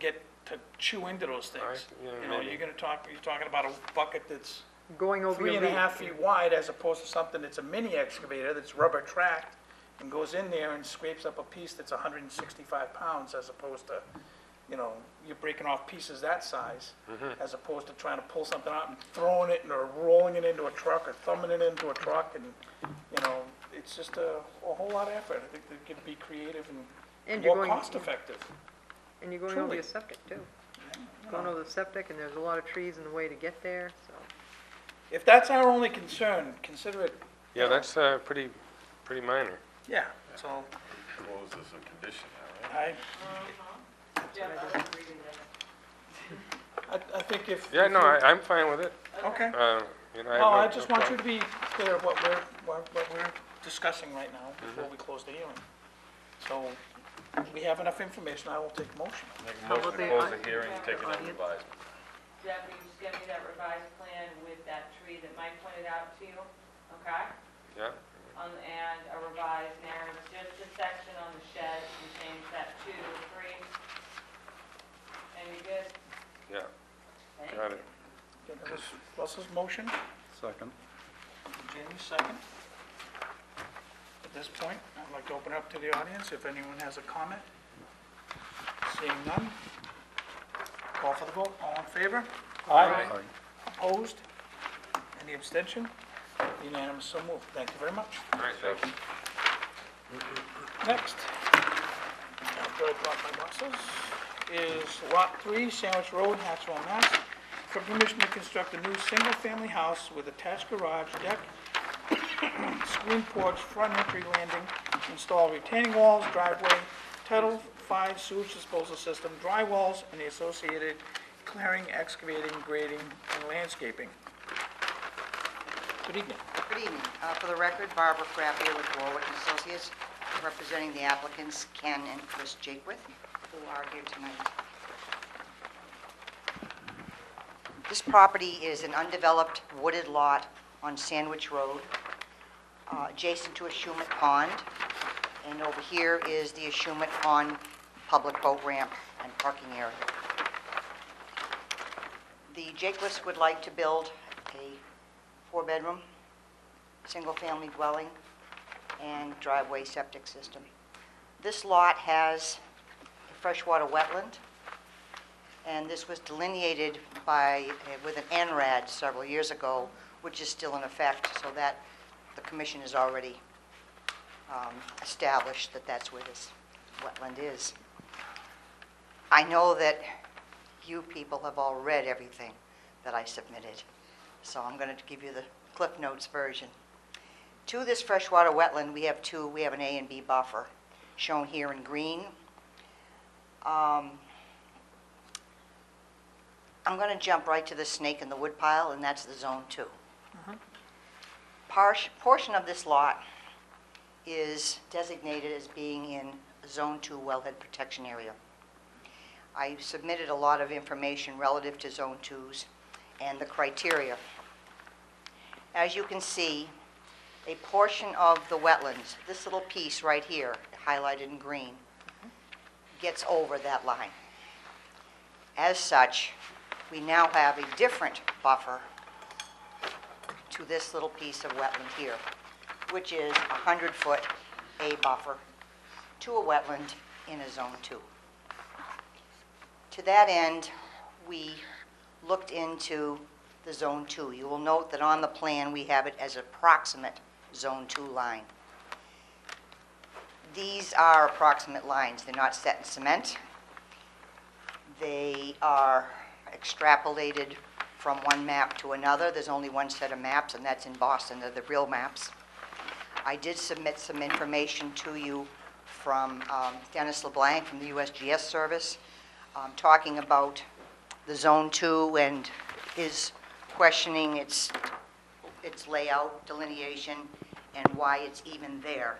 chew into those things. yeah, You know, maybe. you're talking about a bucket that's Going over your 3.5 feet wide as opposed to something that's a mini excavator that's rubber tracked and goes in there and scrapes up a piece that's 165 pounds as opposed to, you know, you're breaking off pieces that size as opposed to trying to pull something out and throwing it or rolling it into a truck or thumbing it into a truck and, you know, it's just a whole lot of effort. I think they can be creative And and you're more going- cost effective. And you're going over Truly. your septic too. Going over the septic, and there's a lot of trees in the way to get there, so. If that's our only concern, consider it, Yeah, that's pretty minor. yeah, so Close as a condition, all right? Jeff, I was reading that. I think if. Yeah, if no, you- I'm fine with it. Okay. You know, I have Well, no- I just no want you problem. to be clear of what we're discussing right now before we close the hearing. So, we have enough information, I will take a motion. Make a How motion about to the close au- the hearing, take it under audience? advisement. Jeff, you just get me that revised plan with that tree that Mike pointed out to you, okay? Yeah, And a revised narrative, just the section on the shed, and change that 2 to 3. And you good? yeah, Thank got you. it. Okay, that was Russell's motion, Second. Jamie's second. At this point, I'd like to open it up to the audience, if anyone has a comment. Seeing none, call for the vote, all in favor? Aye. Opposed? Any abstention? Unanimous, so moved. Thank you very much. All right, thank you. Next, after I brought my boxes, is Lot 3, Sandwich Road, Hatchville, Mass. For permission to construct a new single-family house with attached garage, deck, screen porch, front entry landing, install retaining walls, driveway, Title V sewage disposal system, dry walls, and the associated clearing, excavating, grading, and landscaping. Good evening. Good evening. For the record, Barbara Frappier with Warwick and Associates, representing the applicants Ken and Chris Jakewith, who are here tonight. This property is an undeveloped wooded lot on Sandwich Road, adjacent to a Shumat Pond, and over here is the Shumat Pond public boat ramp and parking area. The Jakewiths would like to build a 4-bedroom, single-family dwelling, and driveway septic system. This lot has a freshwater wetland, and this was delineated with an NRAD several years ago, which is still in effect, so that the commission has already established that that's where this wetland is. I know that you people have all read everything that I submitted, so I'm going to give you the Cliff Notes version. To this freshwater wetland, we have an A and B buffer, shown here in green. I'm going to jump right to the snake in the woodpile, and that's the Zone 2. Portion of this lot is designated as being in Zone 2 wellhead protection area. I submitted a lot of information relative to Zone 2s and the criteria. As you can see, a portion of the wetlands, this little piece right here, highlighted in green, gets over that line. As such, we now have a different buffer to this little piece of wetland here, which is a 100-foot A buffer to a wetland in a Zone 2. To that end, we looked into the Zone 2. You will note that on the plan we have it as approximate Zone 2 line. These are approximate lines. They're not set in cement. They are extrapolated from one map to another. There's only one set of maps, and that's in Boston. They're the real maps. I did submit some information to you from Dennis LeBlanc from the USGS service, talking about the Zone 2 and his questioning its layout, delineation, and why it's even there.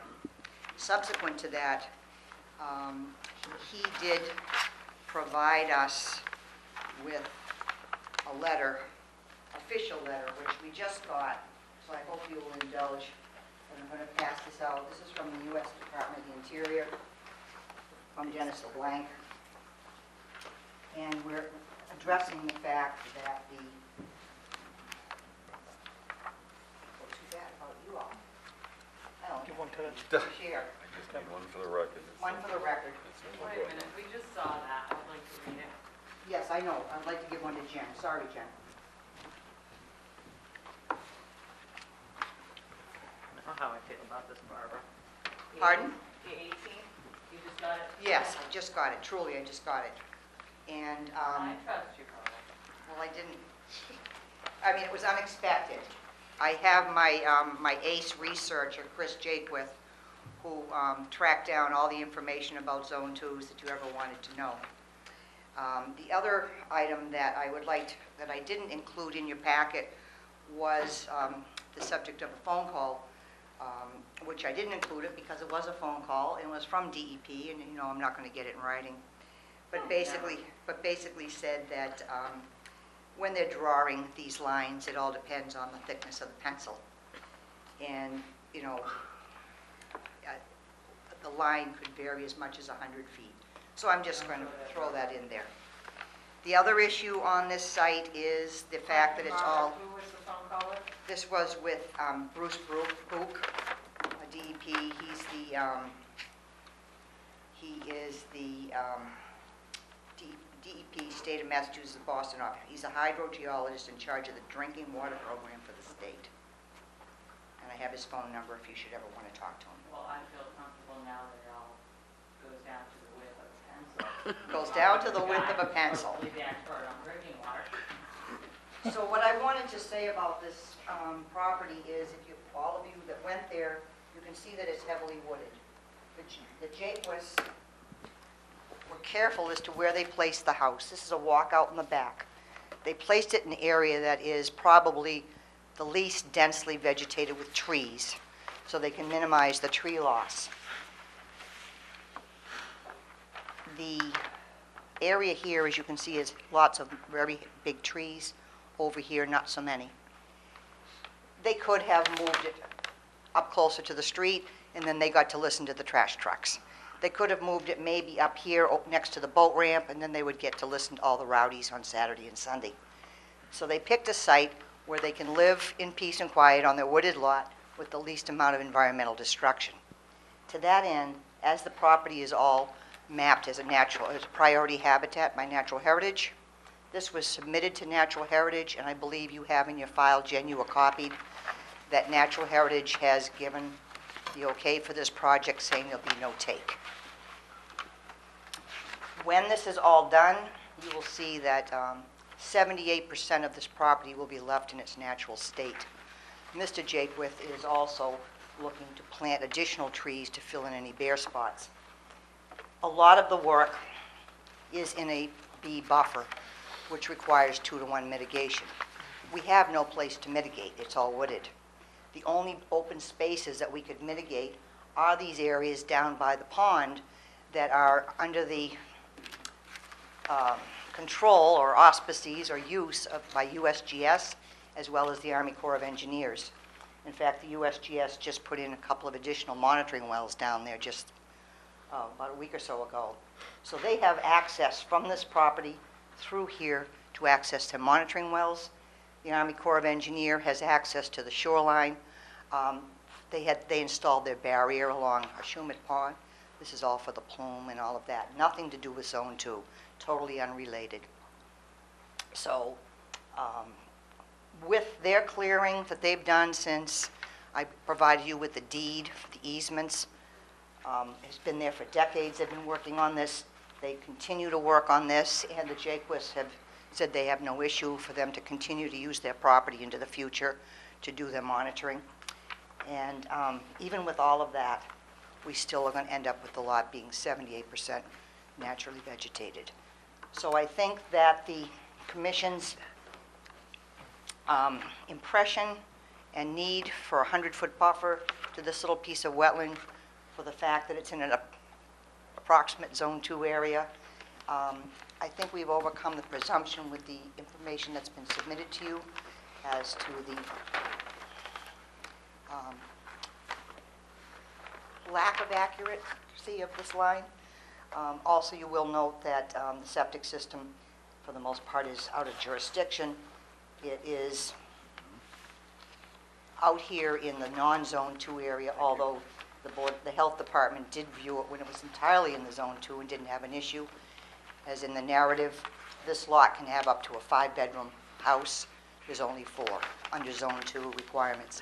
Subsequent to that, he did provide us with a letter, official letter, which we just got, so I hope you will indulge. And I'm going to pass this out. This is from the U.S. Department of the Interior, from Dennis LeBlanc. And we're addressing the fact that the, what's too bad about you all? I don't Give one to share. One for the record. One for the record. Wait a minute, we just saw that, I'd like to read it. Yes, I know. I'd like to give one to Jen. Sorry, Jen. I don't know how I feel about this, Barbara. Pardon? The 18th, you just got it? Yes, I just got it. Truly, I just got it. And, I trust you, Barbara. well, I didn't, I mean, it was unexpected. I have my, my ace researcher, Chris Jakewith, who tracked down all the information about Zone 2s that you ever wanted to know. The other item that I would like, that I didn't include in your packet was the subject of a phone call, which I didn't include it because it was a phone call and was from DEP, and you know I'm not going to get it in writing. But basically said that when they're drawing these lines, it all depends on the thickness of the pencil. And, you know, the line could vary as much as 100 feet. So I'm just going to throw that in there. The other issue on this site is the fact that it's all... Who was the phone call with? This was with Bruce Brook, a DEP. He's the, he is the DEP, State of Massachusetts, Boston office. He's a hydrogeologist in charge of the drinking water program for the state. And I have his phone number if you should ever want to talk to him. Well, I feel comfortable now that it all goes down to the width of a pencil. Goes down to the width of a pencil. Hopefully the expert on drinking water. So what I wanted to say about this property is, if you, all of you that went there, you can see that it's heavily wooded. The Jakewiths were careful as to where they placed the house. This is a walkout in the back. They placed it in an area that is probably the least densely vegetated with trees, so they can minimize the tree loss. The area here, as you can see, is lots of very big trees. Over here, not so many. They could have moved it up closer to the street, and then they got to listen to the trash trucks. They could have moved it maybe up here next to the boat ramp, and then they would get to listen to all the rowdies on Saturday and Sunday. So they picked a site where they can live in peace and quiet on their wooded lot with the least amount of environmental destruction. To that end, as the property is all mapped as a priority habitat by Natural Heritage, this was submitted to Natural Heritage, and I believe you have in your file, Jen, you were copied, that Natural Heritage has given the okay for this project, saying there'll be no take. When this is all done, you will see that 78% of this property will be left in its natural state. Mr. Jakewith is also looking to plant additional trees to fill in any bare spots. A lot of the work is in a bee buffer, which requires 2-to-1 mitigation. We have no place to mitigate. It's all wooded. The only open spaces that we could mitigate are these areas down by the pond that are under the control or auspices or use by USGS, as well as the Army Corps of Engineers. In fact, the USGS just put in a couple of additional monitoring wells down there just about a week or so ago. So they have access from this property through here to access to monitoring wells. The Army Corps of Engineer has access to the shoreline. They installed their barrier along Ashumet Pond. This is all for the plume and all of that. Nothing to do with Zone 2, totally unrelated. So with their clearing that they've done since I provided you with the deed for the easements, it's been there for decades. They've been working on this. They continue to work on this, and the Jakewiths have said they have no issue for them to continue to use their property into the future to do their monitoring. And even with all of that, we still are going to end up with the lot being 78% naturally vegetated. So I think that the commission's impression and need for a 100-foot buffer to this little piece of wetland, for the fact that it's in an approximate Zone 2 area, I think we've overcome the presumption with the information that's been submitted to you as to the lack of accuracy of this line. Also, you will note that the septic system, for the most part, is out of jurisdiction. It is out here in the non-Zone 2 area, although the health department did view it when it was entirely in the Zone 2 and didn't have an issue. As in the narrative, this lot can have up to a 5-bedroom house. There's only 4 under Zone 2 requirements.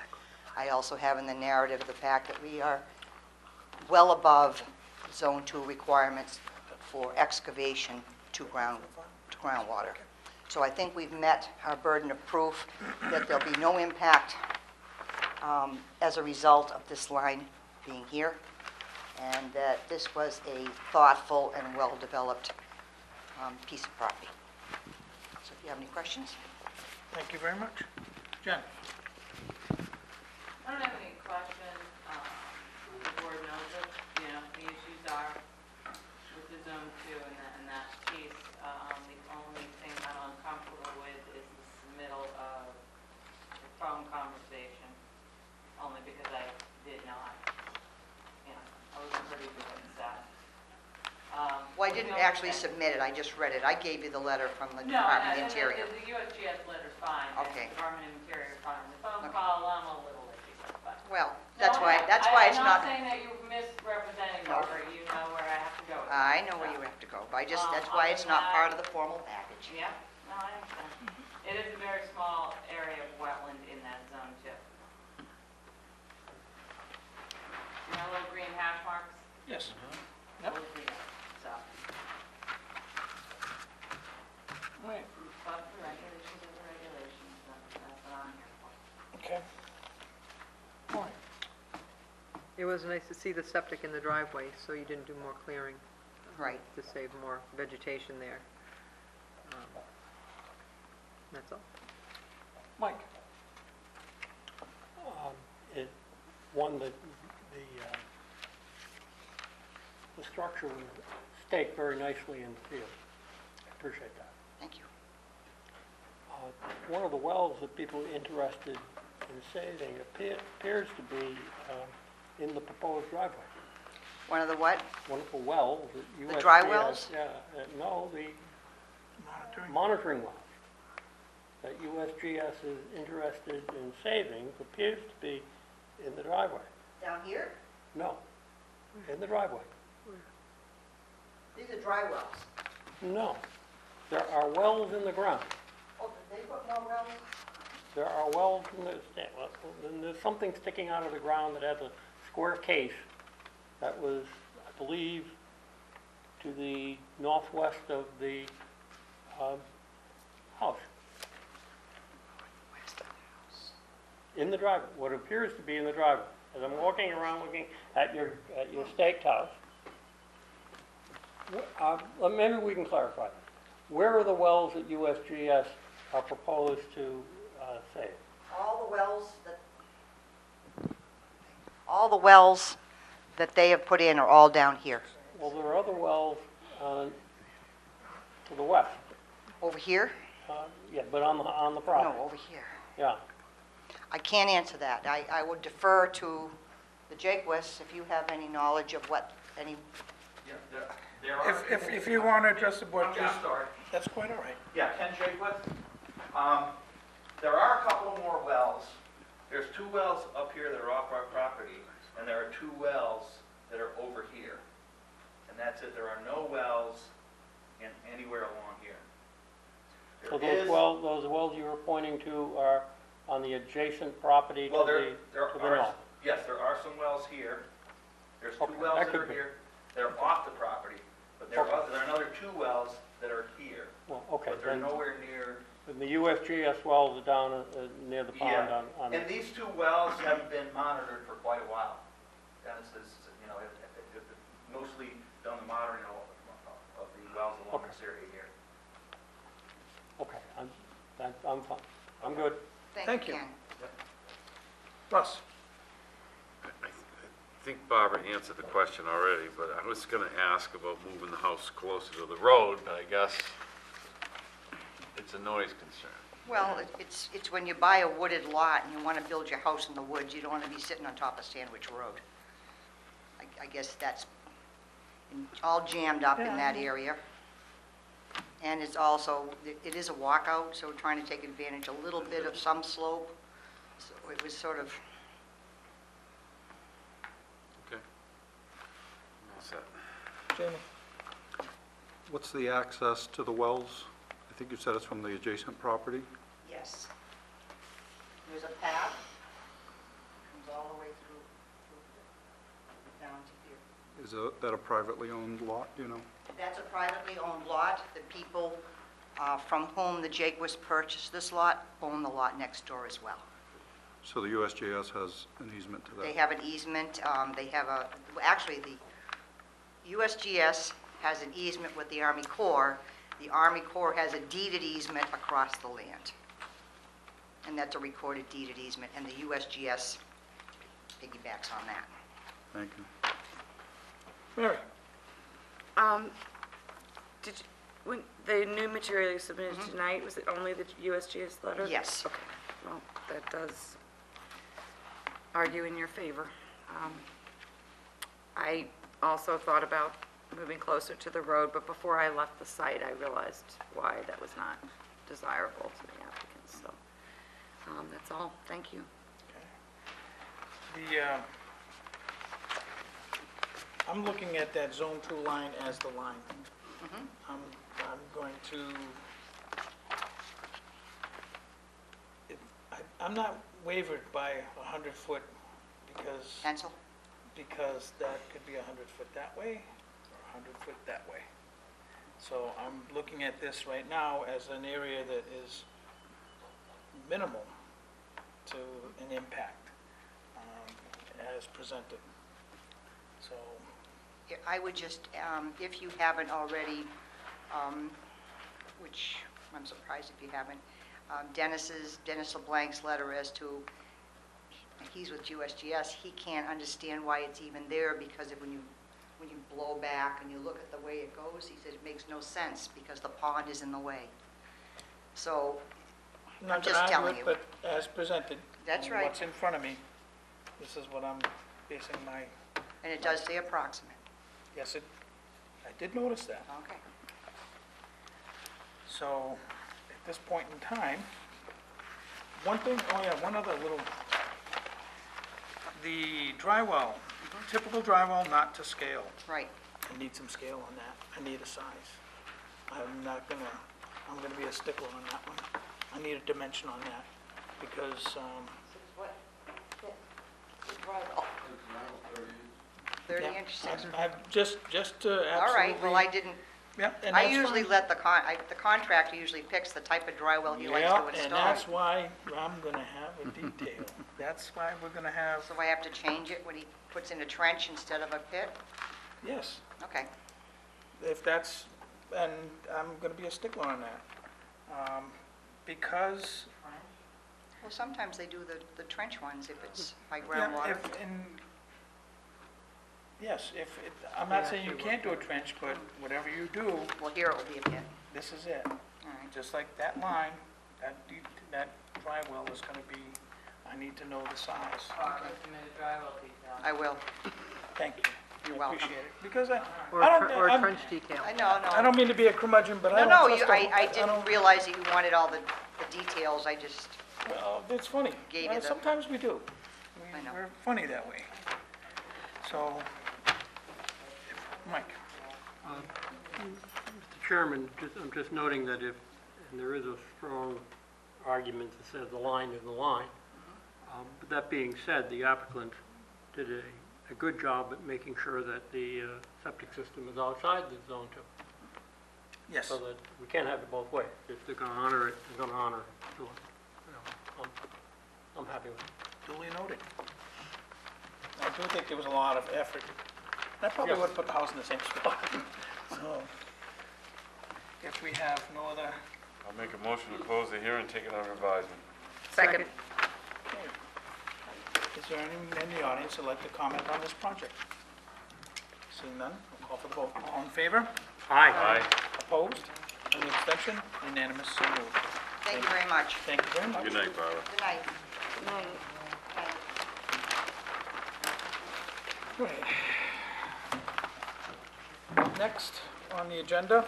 I also have in the narrative the fact that we are well above Zone 2 requirements for excavation to groundwater. So I think we've met our burden of proof that there'll be no impact as a result of this line being here, and that this was a thoughtful and well-developed piece of property. So if you have any questions? Thank you very much. Jen? I don't have any questions. The board knows it, you know, the issues are with the Zone 2 and that piece. The only thing I'm uncomfortable with is the submittal of the phone conversation, only because I did not, you know, I was pretty good at that. Well, I didn't actually submit it, I just read it. I gave you the letter from the Department of Interior. The USGS letter's fine. and Okay. The Department of Interior is fine. The phone Okay. call, I'm a little iffy, but. Well, that's why it's I'm not... not saying that you're misrepresenting, No. Barbara, you know where I have to go with I this, know where so. you have to go, but that's why it's not part of the formal package. Yeah, no, I understand. It is a very small area of wetland in that Zone 2. You know, little green hash marks? Yes. Yep. Those are green, so. All right, But the regulations are the regulations, that's what I'm here for. okay. All right. It was nice to see the septic in the driveway, so you didn't do more clearing. Right. To save more vegetation there. That's all. Mike? One, the structure staked very nicely in the field. I appreciate that. Thank you. One of the wells that people are interested in saving appears to be in the proposed driveway. One of the what? One of the wells that USGS... The dry wells? Yeah, no, the monitoring wells that USGS is interested in saving appears to be in the driveway. Down here? No, in the driveway. These are dry wells. No, there are wells in the ground. Oh, did they put more wells? There are wells in the, well, then there's something sticking out of the ground that has a square case that was, I believe, to the northwest of the house. Where's the house? In the driveway, what appears to be in the driveway. As I'm walking around looking at your staked house, maybe we can clarify that. Where are the wells that USGS are proposed to save? All the wells that they have put in are all down here. Well, there are other wells to the west. Over here? Yeah, but on the property. No, over here. Yeah. I can't answer that. I would defer to the Jaquess if you have any knowledge of what any... Yeah, there are... If you want to address the board, I'm please. going to start. That's quite all right. Yeah, Ken Jaquith. There are a couple more wells. There's 2 wells up here that are off our property, and there are 2 wells that are over here. And that's it. There are no wells anywhere along here. So There is- those wells you were pointing to are on the adjacent property to Well, the north? yes, there are some wells here. There's 2 Okay, wells that that could are be. here. They're off the property, but there Okay. are another 2 wells that are here. Well, okay, But they're then, nowhere And the USGS wells are down near the pond Yeah. on... And these two wells have been monitored for quite a while. Dennis has, you know, mostly done the monitoring of the wells along Okay. this area here. Okay, I'm fine. I'm good. Thank you. Ken. Russ? I think Barbara answered the question already, but I was gonna ask about moving the house closer to the road, but I guess it's a noise concern. Well, it's when you buy a wooded lot and you want to build your house in the woods, you don't want to be sitting on top of Sandwich Road. I guess that's all jammed up in that area. And it's also, it is a walkout, so we're trying to take advantage a little bit of some slope. So it was sort of, Okay. All set. Jamie? What's the access to the wells? I think you said it's from the adjacent property? yes. There's a path, comes all the way through down to here. Is that a privately owned lot, do you know? That's a privately owned lot. The people from whom the Jaguars purchased this lot own the lot next door as well. So the USGS has an easement to that? They have an easement, they have a, actually, the USGS has an easement with the Army Corps. The Army Corps has a deeded easement across the land. And that's a recorded deeded easement, and the USGS piggybacks on that. Thank you. Mary? Did you, when, the new material you submitted tonight, was it only the USGS letter? Yes. Okay, well, that does argue in your favor. I also thought about moving closer to the road, but before I left the site, I realized why that was not desirable to the applicants, so, that's all, thank you. I'm looking at that Zone 2 line as the line. I'm going to, I'm not wavered by 100-foot because... Pencil? Because that could be 100-foot that way or 100-foot that way. So I'm looking at this right now as an area that is minimal to an impact as presented. So, Yeah, I would just, if you haven't already, which I'm surprised if you haven't, Dennis LeBlanc's letter as to, he's with USGS, he can't understand why it's even there because when you blow back and you look at the way it goes, he said it makes no sense because the pond is in the way. So, I'm not just to telling argue you. it, but as presented. That's and right. What's in front of me, this is what I'm basing my, And it does say approximate. yes, I did notice that. Okay. So, at this point in time, one thing, one other little, the dry well, typical dry well not to scale. Right. I need some scale on that. I need a size. I'm gonna be a stickler on that one. I need a dimension on that because, What? 30 yeah, inch, 6. I've just to absolutely. All right, well, I didn't, Yeah, and I that's usually fine. let the contractor usually picks the type of dry well he likes to Yeah, install. and that's why I'm gonna have a detail. That's why we're gonna have, So I have to change it when he puts in a trench instead of a pit? yes, Okay. if that's, and I'm gonna be a stickler on that. Because, Well, sometimes they do the trench ones if it's high yeah, groundwater. yes, I'm not saying you can't do a trench, but whatever you do, Well, here it will be a pit. this is it. All right. Just like that line, that dry well is gonna be, I need to know the size. I will. Thank you. You're I welcome. appreciate it. Because I Or don't, a I'm- trench detail. I know, I don't mean to be a curmudgeon, but I No, don't no, trust I the- didn't don't- realize that you wanted all the details. I just, Well, it's funny. Gave you the- Sometimes we do. I know. We're funny that way. So, Mike, Mr. Chairman, I'm just noting that if, and there is a strong argument that says the line is the line, but that being said, the applicant did a good job at making sure that the septic system is outside the zone 2. Yes. So that we can't have it both ways. If they're gonna honor it, they're gonna honor it. You know, I'm happy with it. Duly noted. I do think there was a lot of effort. I probably Yeah. would have put the house in the same spot. So, if we have no other, I'll make a motion to close the hearing, take it under advisement. Second. okay. Is there anyone in the audience that'd like to comment on this project? Seeing none, I'll call for the vote. All in favor? Aye. Opposed? Any abstention? Unanimous, so moved. Thank you very much. Thank you very much. Good night, Barbara. Good night. Right. Next on the agenda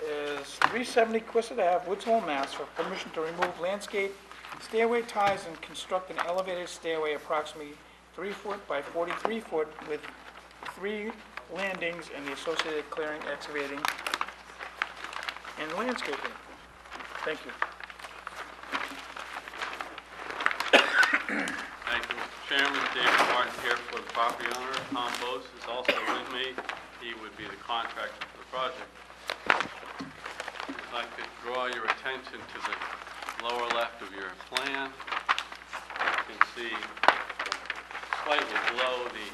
is 370 Quistit Ave, Woods Hole, Mass. for permission to remove landscape stairway ties and construct an elevated stairway approximately 3 foot by 43 foot with 3 landings and the associated clearing, excavating, and landscaping. Thank you. Thank you, Mr. Chairman. David Martin here for the property owner. Tom Bose is also with me. He would be the contractor for the project. I'd like to draw your attention to the lower left of your plan. You can see slightly below the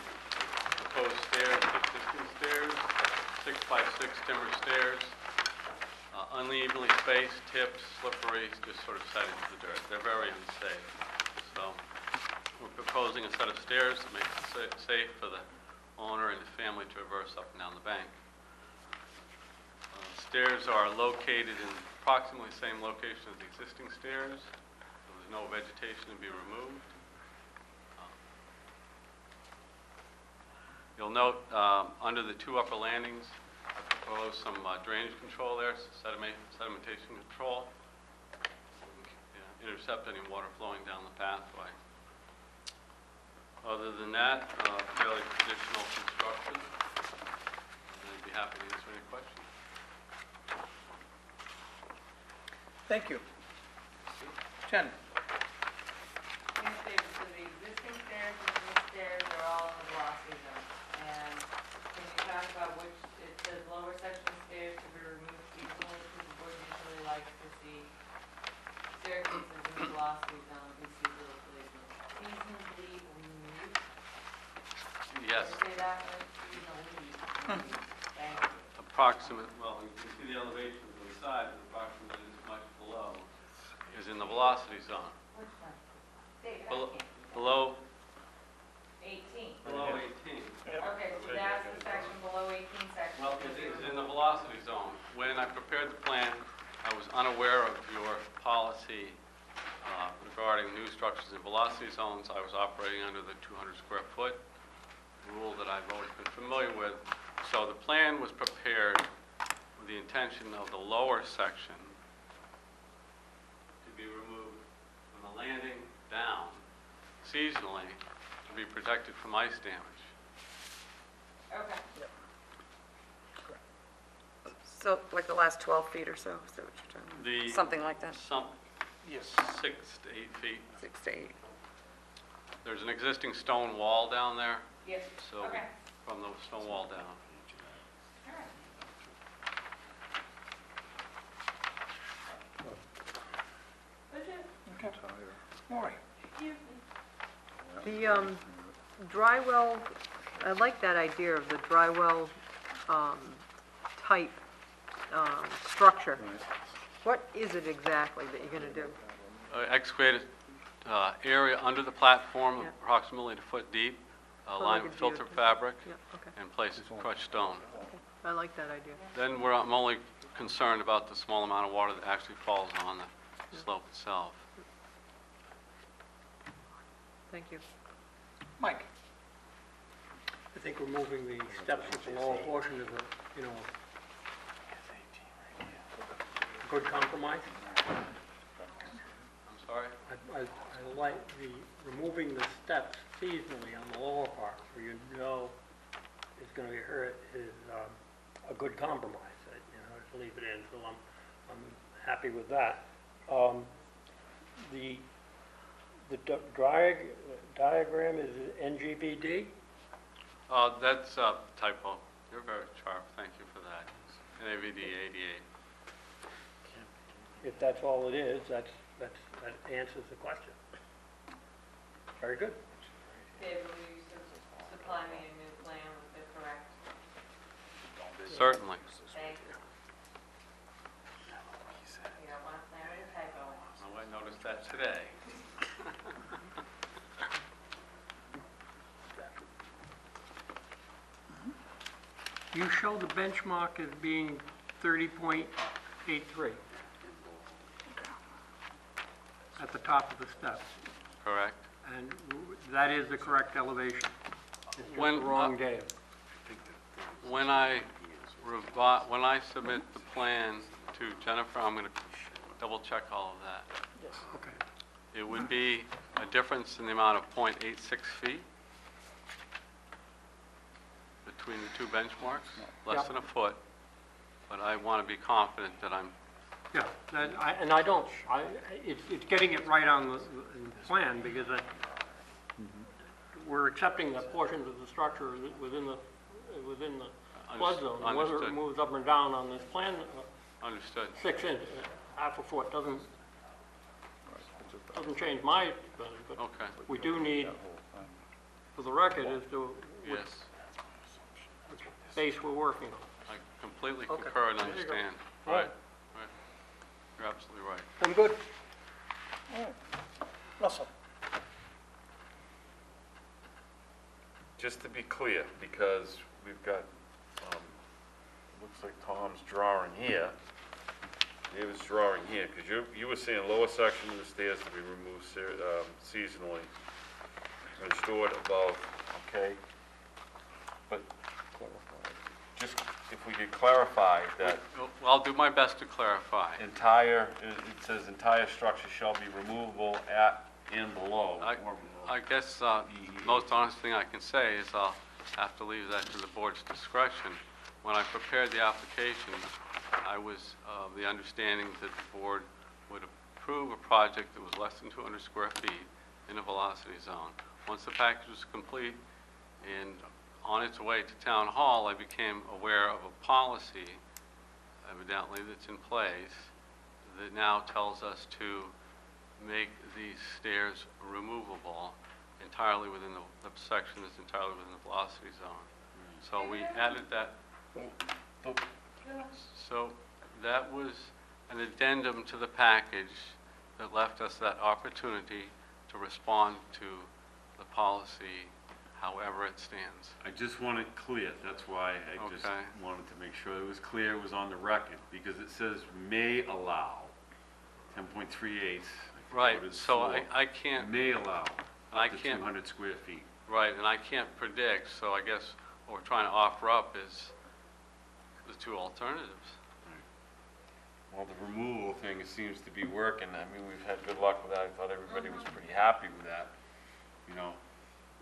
proposed stairs, existing stairs, 6x6 timber stairs, unevenly spaced, tips, slippery, just sort of set into the dirt. They're very unsafe. So we're proposing a set of stairs to make it safe for the owner and his family to traverse up and down the bank. Stairs are located in approximately the same location as the existing stairs, so there's no vegetation to be removed. You'll note under the 2 upper landings, I propose some drainage control there, sedimentation control, intercept any water flowing down the pathway. Other than that, fairly traditional construction, and I'd be happy to answer any questions. Thank you. Jen? Yes, David, so the existing stairs and the new stairs are all in the velocity zone. And can you talk about which, it says lower section stairs to be removed seasonally, because the board usually likes to see staircases in the velocity zone be seasonally removed. Yes, Did I say that right? Seasonally. Thank you. approximate, well, you can see the elevation from the side, but approximately this much below is in the velocity zone. Which one? David, I Below, can't. below 18. below 18. Okay, so that's the section below 18 section. Well, it is in the velocity zone. When I prepared the plan, I was unaware of your policy regarding new structures in velocity zones. I was operating under the 200 square foot rule that I've always been familiar with. So the plan was prepared with the intention of the lower section to be removed from the landing down seasonally to be protected from ice damage. Okay. So like the last 12 feet or so, is that what you're talking about? The- Something like that, Some Yes. 6 to 8 feet. 6 to 8. There's an existing stone wall down there, Yes, so okay. from the stone wall down. All right. That's it. Okay. Maury? The dry well, I like that idea of the dry well type structure. What is it exactly that you're going to do? Excavated area under the platform, Yeah. approximately a foot deep, So lined like with a filter geotech. fabric, Yeah, okay, and placed crushed stone. I like that idea. Then I'm only concerned about the small amount of water that actually falls on the slope itself. Thank you. Mike? I think removing the steps at the lower portion is a, you know, a good compromise. I'm sorry? I like removing the steps seasonally on the lower part, where you know it's gonna be hurt, is a good compromise. You know, just leave it in, so I'm happy with that. The diagram is NGVD? That's a typo. You're very sharp. Thank you for that. NAVD 88. If that's all it is, that answers the question. Very good. David, will you supply me a new plan with the correct? Certainly. Thank you. You don't want a plan with a typo. Oh, I noticed that today. You show the benchmark as being 30.83 at the top of the steps, Correct. and that is the correct elevation. It's just the When, wrong data. When I submit the plan to Jennifer, I'm going to double check all of that. Okay. It would be a difference in the amount of .86 feet between the two benchmarks, less Yep. than a foot, but I want to be confident that I'm, Yeah, it's getting it right on the plan, because we're accepting that portions of the structure within the flood zone. And whether it Understood. moves up or down on this plan, understood. 6 inches, half a foot, doesn't change my opinion, but Okay, we do need, for the record, as to what yes. base we're working on. I completely Okay. concur and There you go. understand. All right. Right. You're absolutely right. I'm good. All right. Russell? Just to be clear, because we've got, looks like Tom's drawing here, David's drawing here, because you were saying lower section of the stairs to be removed seasonally and stored above, okay? But just if we could clarify that Well, I'll do my best to clarify. entire, it says entire structure shall be removable at and below. I guess most honest thing I can say is I'll have to leave that to the board's discretion. When I prepared the application, I was of the understanding that the board would approve a project that was less than 200 square feet in a velocity zone. Once the package was complete and on its way to town hall, I became aware of a policy, evidently, that's in place that now tells us to make these stairs removable entirely within the section that's entirely within the velocity zone. So we added that. So that was an addendum to the package that left us that opportunity to respond to the policy however it stands. I just want it clear, that's why I just Okay. wanted to make sure it was clear, it was on the record, because it says may allow 10.38. Right, so I can't, May allow I up to can't- 200 square feet. right, and I can't predict, so I guess what we're trying to offer up is the two alternatives. Well, the removal thing seems to be working. I mean, we've had good luck with that. I thought everybody was pretty happy with that, you know.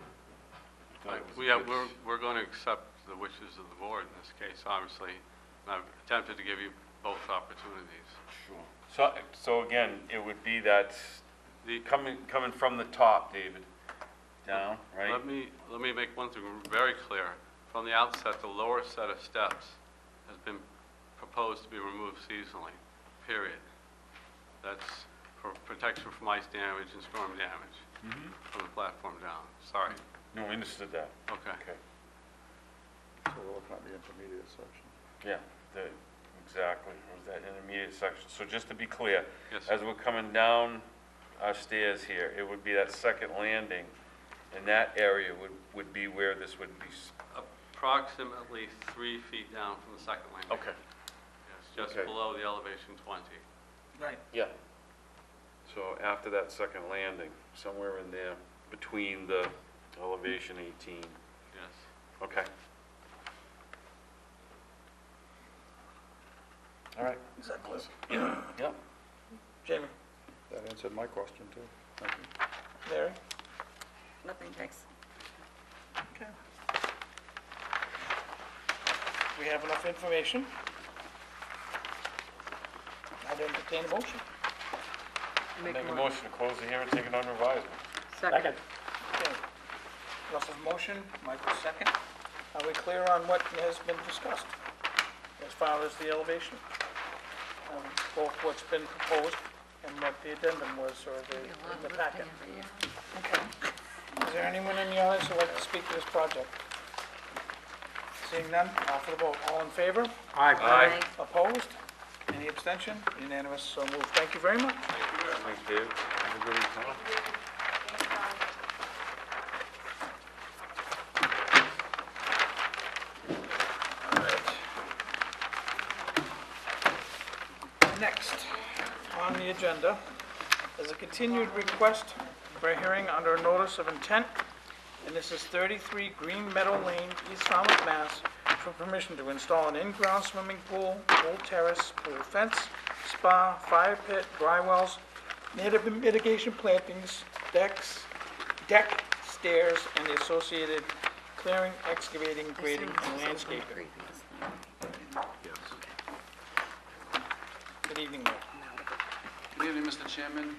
I thought it was a good- We're going to accept the wishes of the board in this case, obviously. And I've attempted to give you both opportunities. Sure. So again, it would be that coming from the top, David, down, right? Let me make one thing very clear. From the outset, the lower set of steps has been proposed to be removed seasonally, period. That's for protection from ice damage and storm damage from the platform down. Sorry. No, I understood that. Okay. Okay. So we're looking at the intermediate section. Yeah, exactly. It was that intermediate section. So just to be clear, Yes, as we're coming down our stairs here, it would be that second landing, and that area would be where this would be. approximately 3 feet down from the second landing. Okay. Yes, just Okay. below the elevation 20. Right. Yeah. So after that second landing, somewhere in there, between the elevation 18. Yes. Okay. All right. Is that clear? Yep. Jamie? That answered my question, too. Thank you. Larry? Nothing, thanks. Okay. We have enough information. I'd entertain a motion. Make Make a one. motion to close the hearing, take it under advisement. Second. Okay. Russell's motion, Michael's second. Are we clear on what has been discussed as far as the elevation, both what's been proposed and what the addendum was, or in the packet. Okay. Is there anyone in the audience who'd like to speak to this project? Seeing none, call for the vote. All in favor? Aye. Opposed? Any abstention? Unanimous, so moved. Thank you very much. Thanks, Dave. Have a good evening. Next on the agenda is a continued request for a hearing under a notice of intent, and this is 33 Green Meadow Lane, East Falmouth, Mass, for permission to install an in-ground swimming pool, pool terrace, pool fence, spa, fire pit, dry wells, native mitigation plantings, deck, stairs, and the associated clearing, excavating, grading, and landscaping. Good evening, Mayor. Good evening, Mr. Chairman,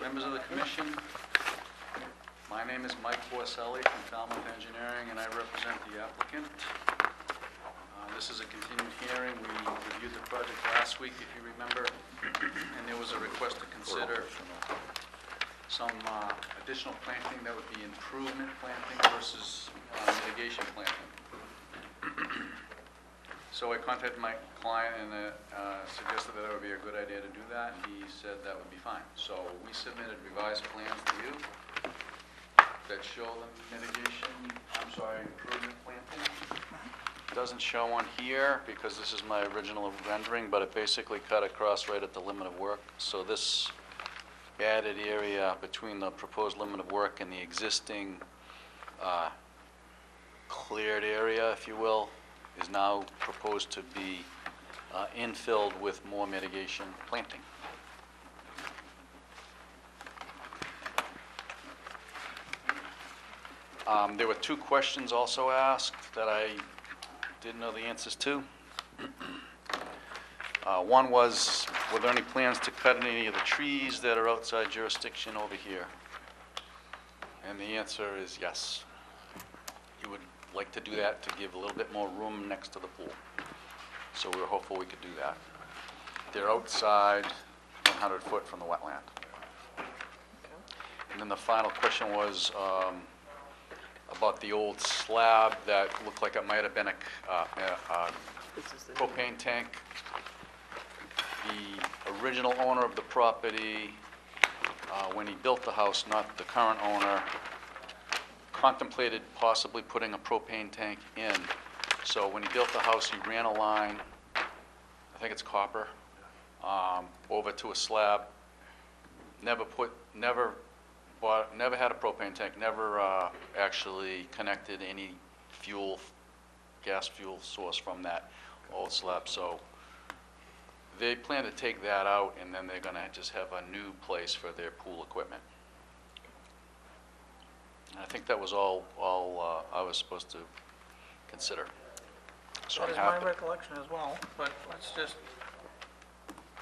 members of the commission. My name is Mike Porcelli from Falmouth Engineering, and I represent the applicant. This is a continued hearing. We reviewed the project last week, if you remember, and there was a request to consider some additional planting that would be improvement planting versus mitigation planting. So I contacted my client and suggested that it would be a good idea to do that, and he said that would be fine. So we submitted revised plans to you that show the improvement planting. It doesn't show on here because this is my original rendering, but it basically cut across right at the limit of work. So this added area between the proposed limit of work and the existing cleared area, if you will, is now proposed to be infilled with more mitigation planting. There were two questions also asked that I didn't know the answers to. One was, were there any plans to cut any of the trees that are outside jurisdiction over here? And the answer is yes. You would like to do that to give a little bit more room next to the pool. So we were hopeful we could do that. They're outside 100 foot from the wetland. And then the final question was about the old slab that looked like it might have been a propane tank. The original owner of the property, when he built the house, not the current owner, contemplated possibly putting a propane tank in. So when he built the house, he ran a line, I think it's copper, over to a slab. Never had a propane tank, never actually connected any fuel, gas fuel source from that old slab. So they plan to take that out, and then they're going to just have a new place for their pool equipment. And I think that was all I was supposed to consider. So That I'm is my happy. recollection as well, but let's just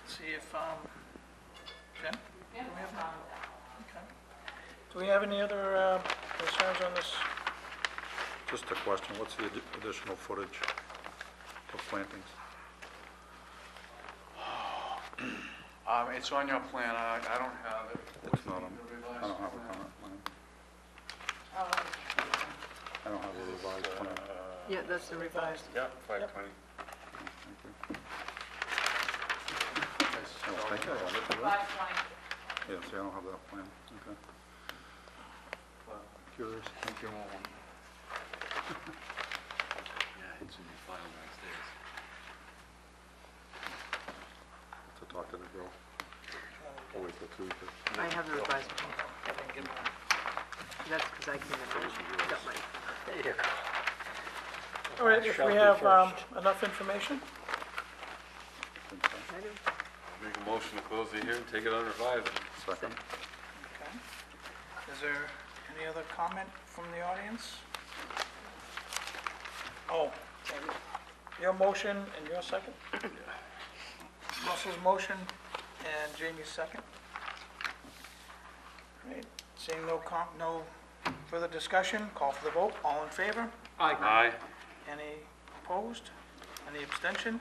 see if, Jen? Yeah, Do we have- no problem with that. Okay. Do we have any other concerns on this? Just a question, what's the additional footage of plantings? It's on your plan. I don't have it. It's not on, The revised I don't have a plan. current plan. Oh, I don't have a revised plan. Yeah, that's the revised. Yeah, 520. Thank you. I don't think I have it, do I? 520. Yeah, see, I don't have that plan, okay. Curious, thank you. Yeah, it's in the file downstairs. To talk to the girl. Oh, wait, till Tuesday. I have the revised plan. That's because I came in, got my, there you go. All right, if Shall we be have first. enough information, I do. Make a motion to close the hearing, take it under revised. Second? okay. Is there any other comment from the audience? Oh, your motion and your second? Russell's motion and Jamie's second. Great. Seeing no further discussion, call for the vote. All in favor? Aye. Any opposed? Any abstention?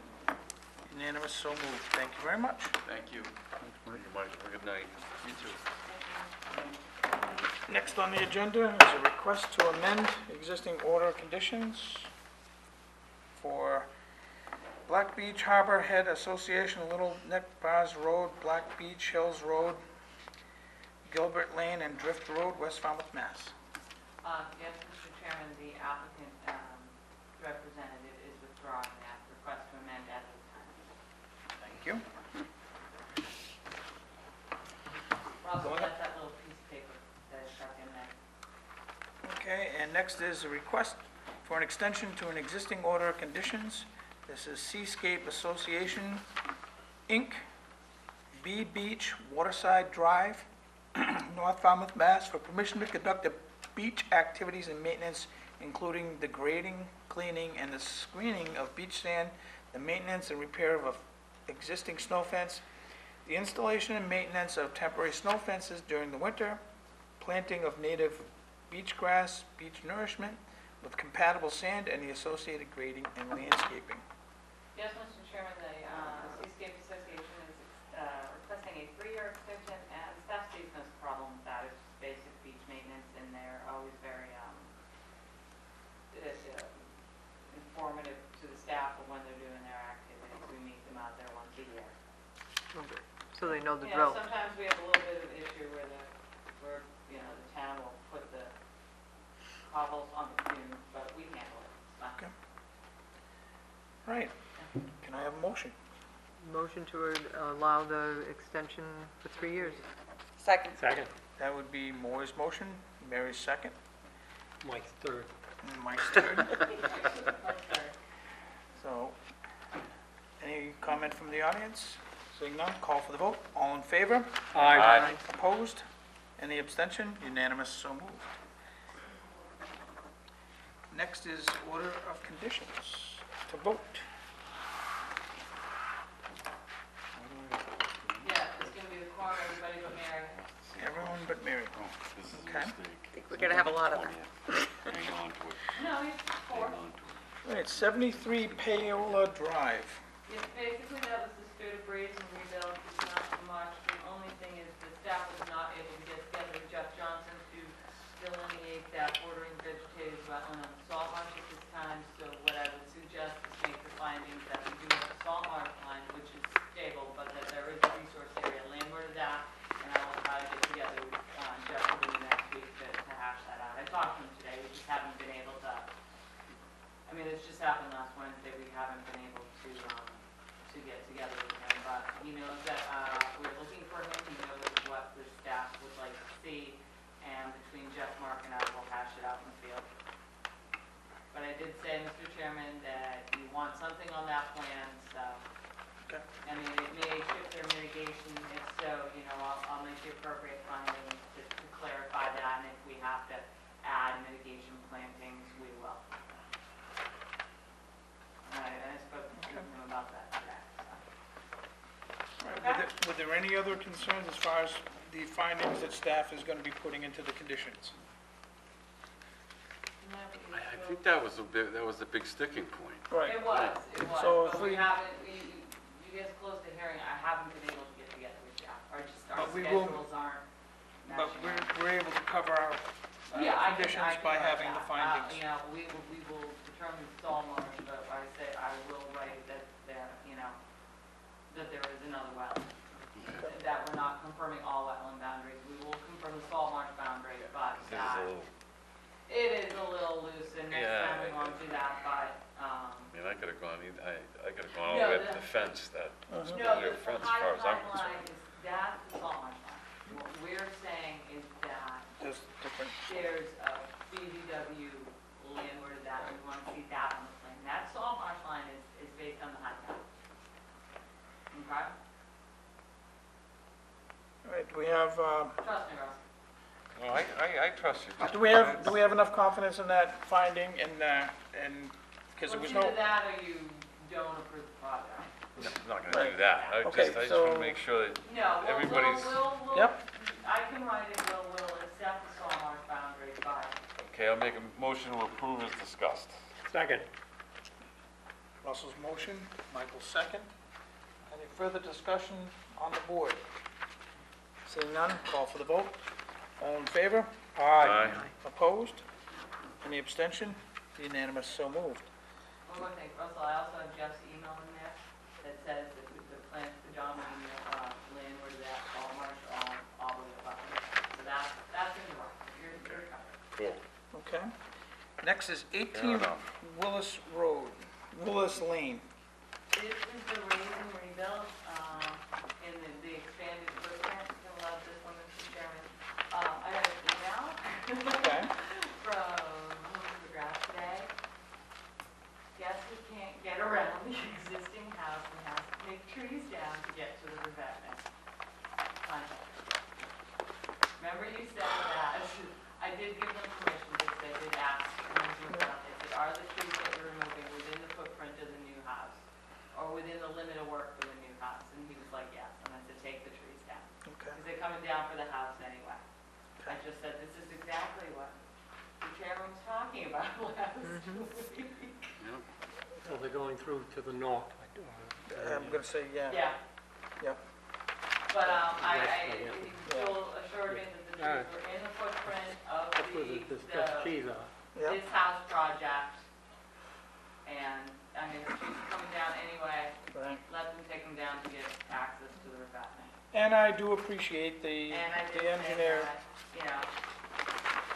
Unanimous, so moved. Thank you very much. Thank you. Thank you, Mike. Have a good night. You too. Next on the agenda is a request to amend existing order of conditions for Black Beach Harbor Head Association, Little Neck Bars Road, Black Beach Hills Road, Gilbert Lane, and Drift Road, West Falmouth, Mass. Yes, Mr. Chairman, the applicant representative is withdrawing that request to amend at this time. Thank you. Russell, that's that little piece of paper that is stuck in there. Okay, and next is a request for an extension to an existing order of conditions. This is Seascape Association, Inc., B Beach Waterside Drive, North Falmouth, Mass., for permission to conduct the beach activities and maintenance, including the grading, cleaning, and the screening of beach sand, the maintenance and repair of existing snow fence, the installation and maintenance of temporary snow fences during the winter, planting of native beach grass, beach nourishment with compatible sand, and the associated grading and landscaping. Yes, Mr. Chairman, the Seascape Association is requesting a 3-year extension, and staff sees no problem with that. It's just basic beach maintenance, and they're always very informative to the staff of when they're doing their activities. We meet them out there once a year. So they know the You know, drill. sometimes we have a little bit of an issue where the town will put the cobbles on the dune, but we handle it. It's fine. Okay. All right, can I have a motion? Motion to allow the extension for 3 years. Second. Second. That would be Moyer's motion, Mary's second, Mike's third. and Mike's third. Okay. So, any comment from the audience? Seeing none, call for the vote. All in favor? Aye. Opposed? Any abstention? Unanimous, so moved. Next is order of conditions to vote. Yeah, it's gonna be the corner, everybody but Mary. Everyone but Mary. This is a Okay. mistake. I think we're gonna have a lot of them. Hang on to it. No, it's 4. Hang on to it. All right, 73 Payola Drive. Yeah, basically that was the spirit of breeze and rebuild, it's not too much. The only thing is the staff was not able to get together with Jeff Johnson to delineate that bordering vegetated wetland on the salt marsh at this time. So what I would suggest is make the findings that we do have a salt marsh line, which is stable, but that there is a resource area landward of that. And I will try to get together with Jeff within the next week to hash that out. I talked to him today, we just haven't been able to, I mean, it's just happened last Wednesday, we haven't been able to get together with him, but he knows that, we're looking for him, he knows what the staff would like to see, and between Jeff, Mark, and I will hash it out in the field. But I did say, Mr. Chairman, that you want something on that plan, so, Okay. I mean, it may shift their mitigation, if so, you know, I'll make the appropriate findings to clarify that, and if we have to add mitigation plantings, we will. And I spoke to him about that today, so. All right, were there any other concerns as far as the findings that staff is going to be putting into the conditions? I think that was the big sticking point. Right. It was, So if but we we- haven't, you guys closed the hearing, I haven't been able to get together with Jeff, or just our But we will- schedules aren't But matching. we're able to cover our Yeah, I can conditions by write having the that. findings. You know, we will determine salt marsh, but I say I will write that there, you know, that there is another wetland. That we're not confirming all wetland boundaries. We will confirm the salt marsh boundary, but This is that, a little, it is a little loose, and next Yeah, time we won't do that, but, I mean, I could've gone, I could've gone all No, the way up to the- the fence, that was no, their the fence as high far as I'm line concerned. is, that's the salt marsh line. What we're saying is that Just different. there's a BVW landward of that, and we want to see that on the plan. That salt marsh line is based on the high tide. Okay? All right, do we have, Trust me, Russ. No, I trust you. do we have enough confidence in that finding and, because there was no... Well, it's either that or you don't approve the project. I'm not gonna do that. I Okay, just so- wanna make sure that No, everybody's, we'll, Yep. I can write it, we'll accept the salt marsh boundary, but okay, I'll make a motion to approve as discussed. Second. Russell's motion, Michael's second. Any further discussion on the board? Seeing none, call for the vote. All in favor? Aye. Opposed? Any abstention? Unanimous, so moved. One more thing, Russell, I also have Jeff's email in there that says that the plan for John Lee, landward of that, all marsh, all the way above. So that's in the right, you're covered. Cool. Okay. Next is Fair 18 enough. Willis Road, Willis Lane. This is the raise and rebuild, in the expanded footprint, you'll love this one, Mr. Chairman. I got an email Okay. from Homes for Grass today. Guess who can't get around the existing house and has to take trees down to get to the revetment? Contractor. Remember you said that, I did give them permission, because they did ask, when you were out, they said, are the trees that you're removing within the footprint of the new house? Or within the limit of work for the new house? And he was like, yes, and I said, take the trees down. Okay. Because they're coming down for the house anyway. I just said, this is exactly what the chairman was talking about last week. So they're going through to the north. I'm going to say, yeah. Yeah, Yep. but Yeah. he still assured me that the trees were in the footprint of That's where the trees are. Yep. this house project. And, I mean, the trees are coming down anyway, Right. let them take them down to get access to the revetment. And I do appreciate the And I did say engineer that, you know,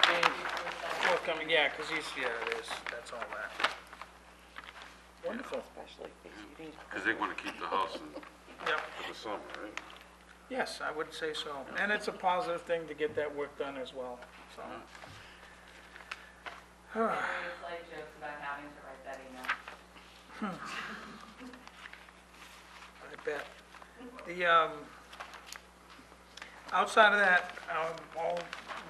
being thank you for the second. forthcoming, yeah, because he's, yeah, it is, that's all that. Wonderful. Because they want to keep the house in, Yep. for the summer, right? Yes, I would say so. And it's a positive thing to get that work done as well, so. There was like jokes about having to write that email. I bet. The, outside of that,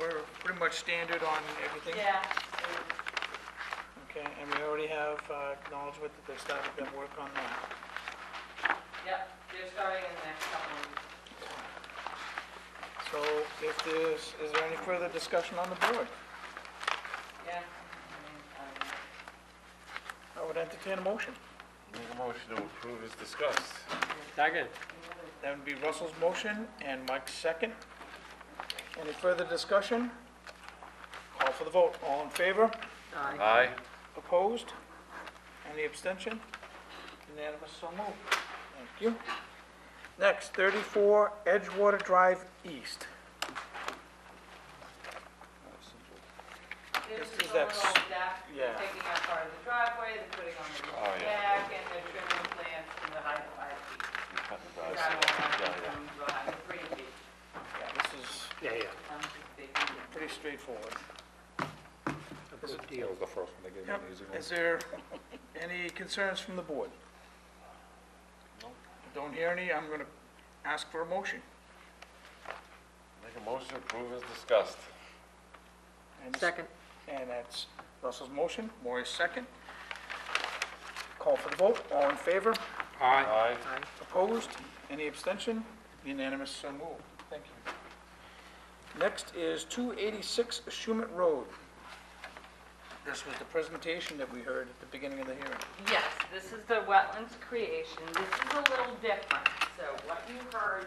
we're pretty much standard on everything. Yeah, Okay, and we already have acknowledgement that they started their work on that. yep, they're starting in the next couple of weeks. So if is there any further discussion on the board? Yeah, I would entertain a motion. Make a motion to approve as discussed. Second. That would be Russell's motion and Mike's second. Any further discussion? Call for the vote. All in favor? Aye. Opposed? Any abstention? Unanimous, so moved. Thank you. Next, 34 Edgewater Drive East. This Is is a that little deck, yeah. they're taking out part of the driveway, they're putting on the Oh, yeah. deck, and they're trimming plants to the height of 5 feet. Yeah, Gravel, yeah. the height of 3 feet. This is Yeah. Sounds like they do. pretty straightforward. A good That deal. was the first one they gave me, Yep. an easy one. Is there any concerns from the board? Don't hear any, I'm going to ask for a motion. Make a motion to approve as discussed. And- Second. And that's Russell's motion, Maury's second. Call for the vote, all in favor? Aye. Opposed? Any abstention? Unanimous, so moved. Thank you. Next is 286 Shumet Road. This was the presentation that we heard at the beginning of the hearing. Yes, this is the wetlands creation. This is a little different. So what you heard,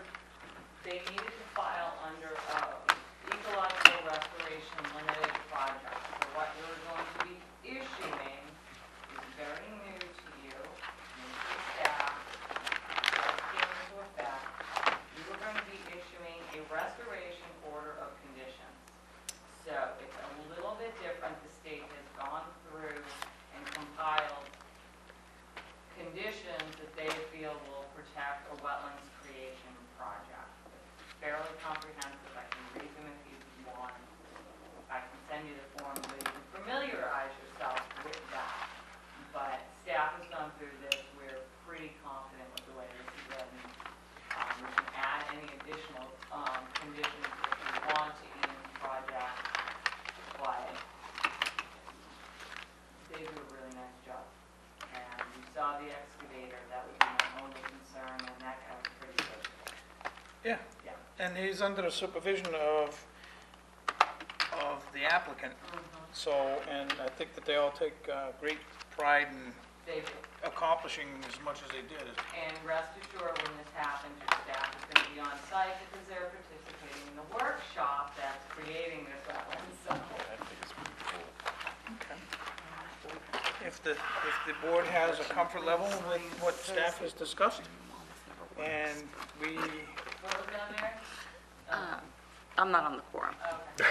they needed to file under ecological restoration limited project. So what you're going to be issuing is very new to you, new to staff, just came into effect. You are going to be issuing a restoration order of conditions. So it's a little bit different. The state has gone through and compiled conditions that they feel will protect a wetlands creation project. It's fairly comprehensive. I can read them if you want. I can send you the form so you can familiarize yourself with that. But staff has gone through this. We're pretty confident with the way this is written. We can add any additional conditions if you want to in the project, but they do a really nice job. And you saw the excavator, that was my only concern, and that guy was pretty good. Yeah. Yeah. And he's under the supervision of the applicant, so, and I think that they all take great pride in They do. accomplishing as much as they did. And rest assured, when if the board has a comfort level with what staff has discussed, and we, What was down there? I'm not on the quorum. Okay.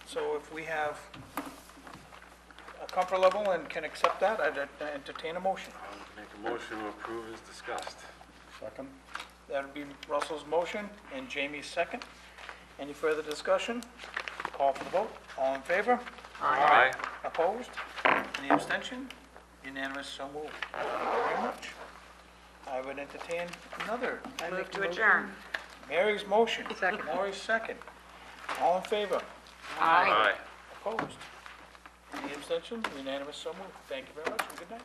so if we have a comfort level and can accept that, I'd entertain a motion. Make a motion to approve as discussed. Second? That would be Russell's motion and Jamie's second. Any further discussion? Call for the vote. All in favor? Aye. Opposed? Any abstention? Unanimous, so moved. Thank you very much. I would entertain another. I move to adjourn. Mary's motion. Second. Mary's second. All in favor? Aye. Opposed? Any abstention? Unanimous, so moved. Thank you very much, and good night.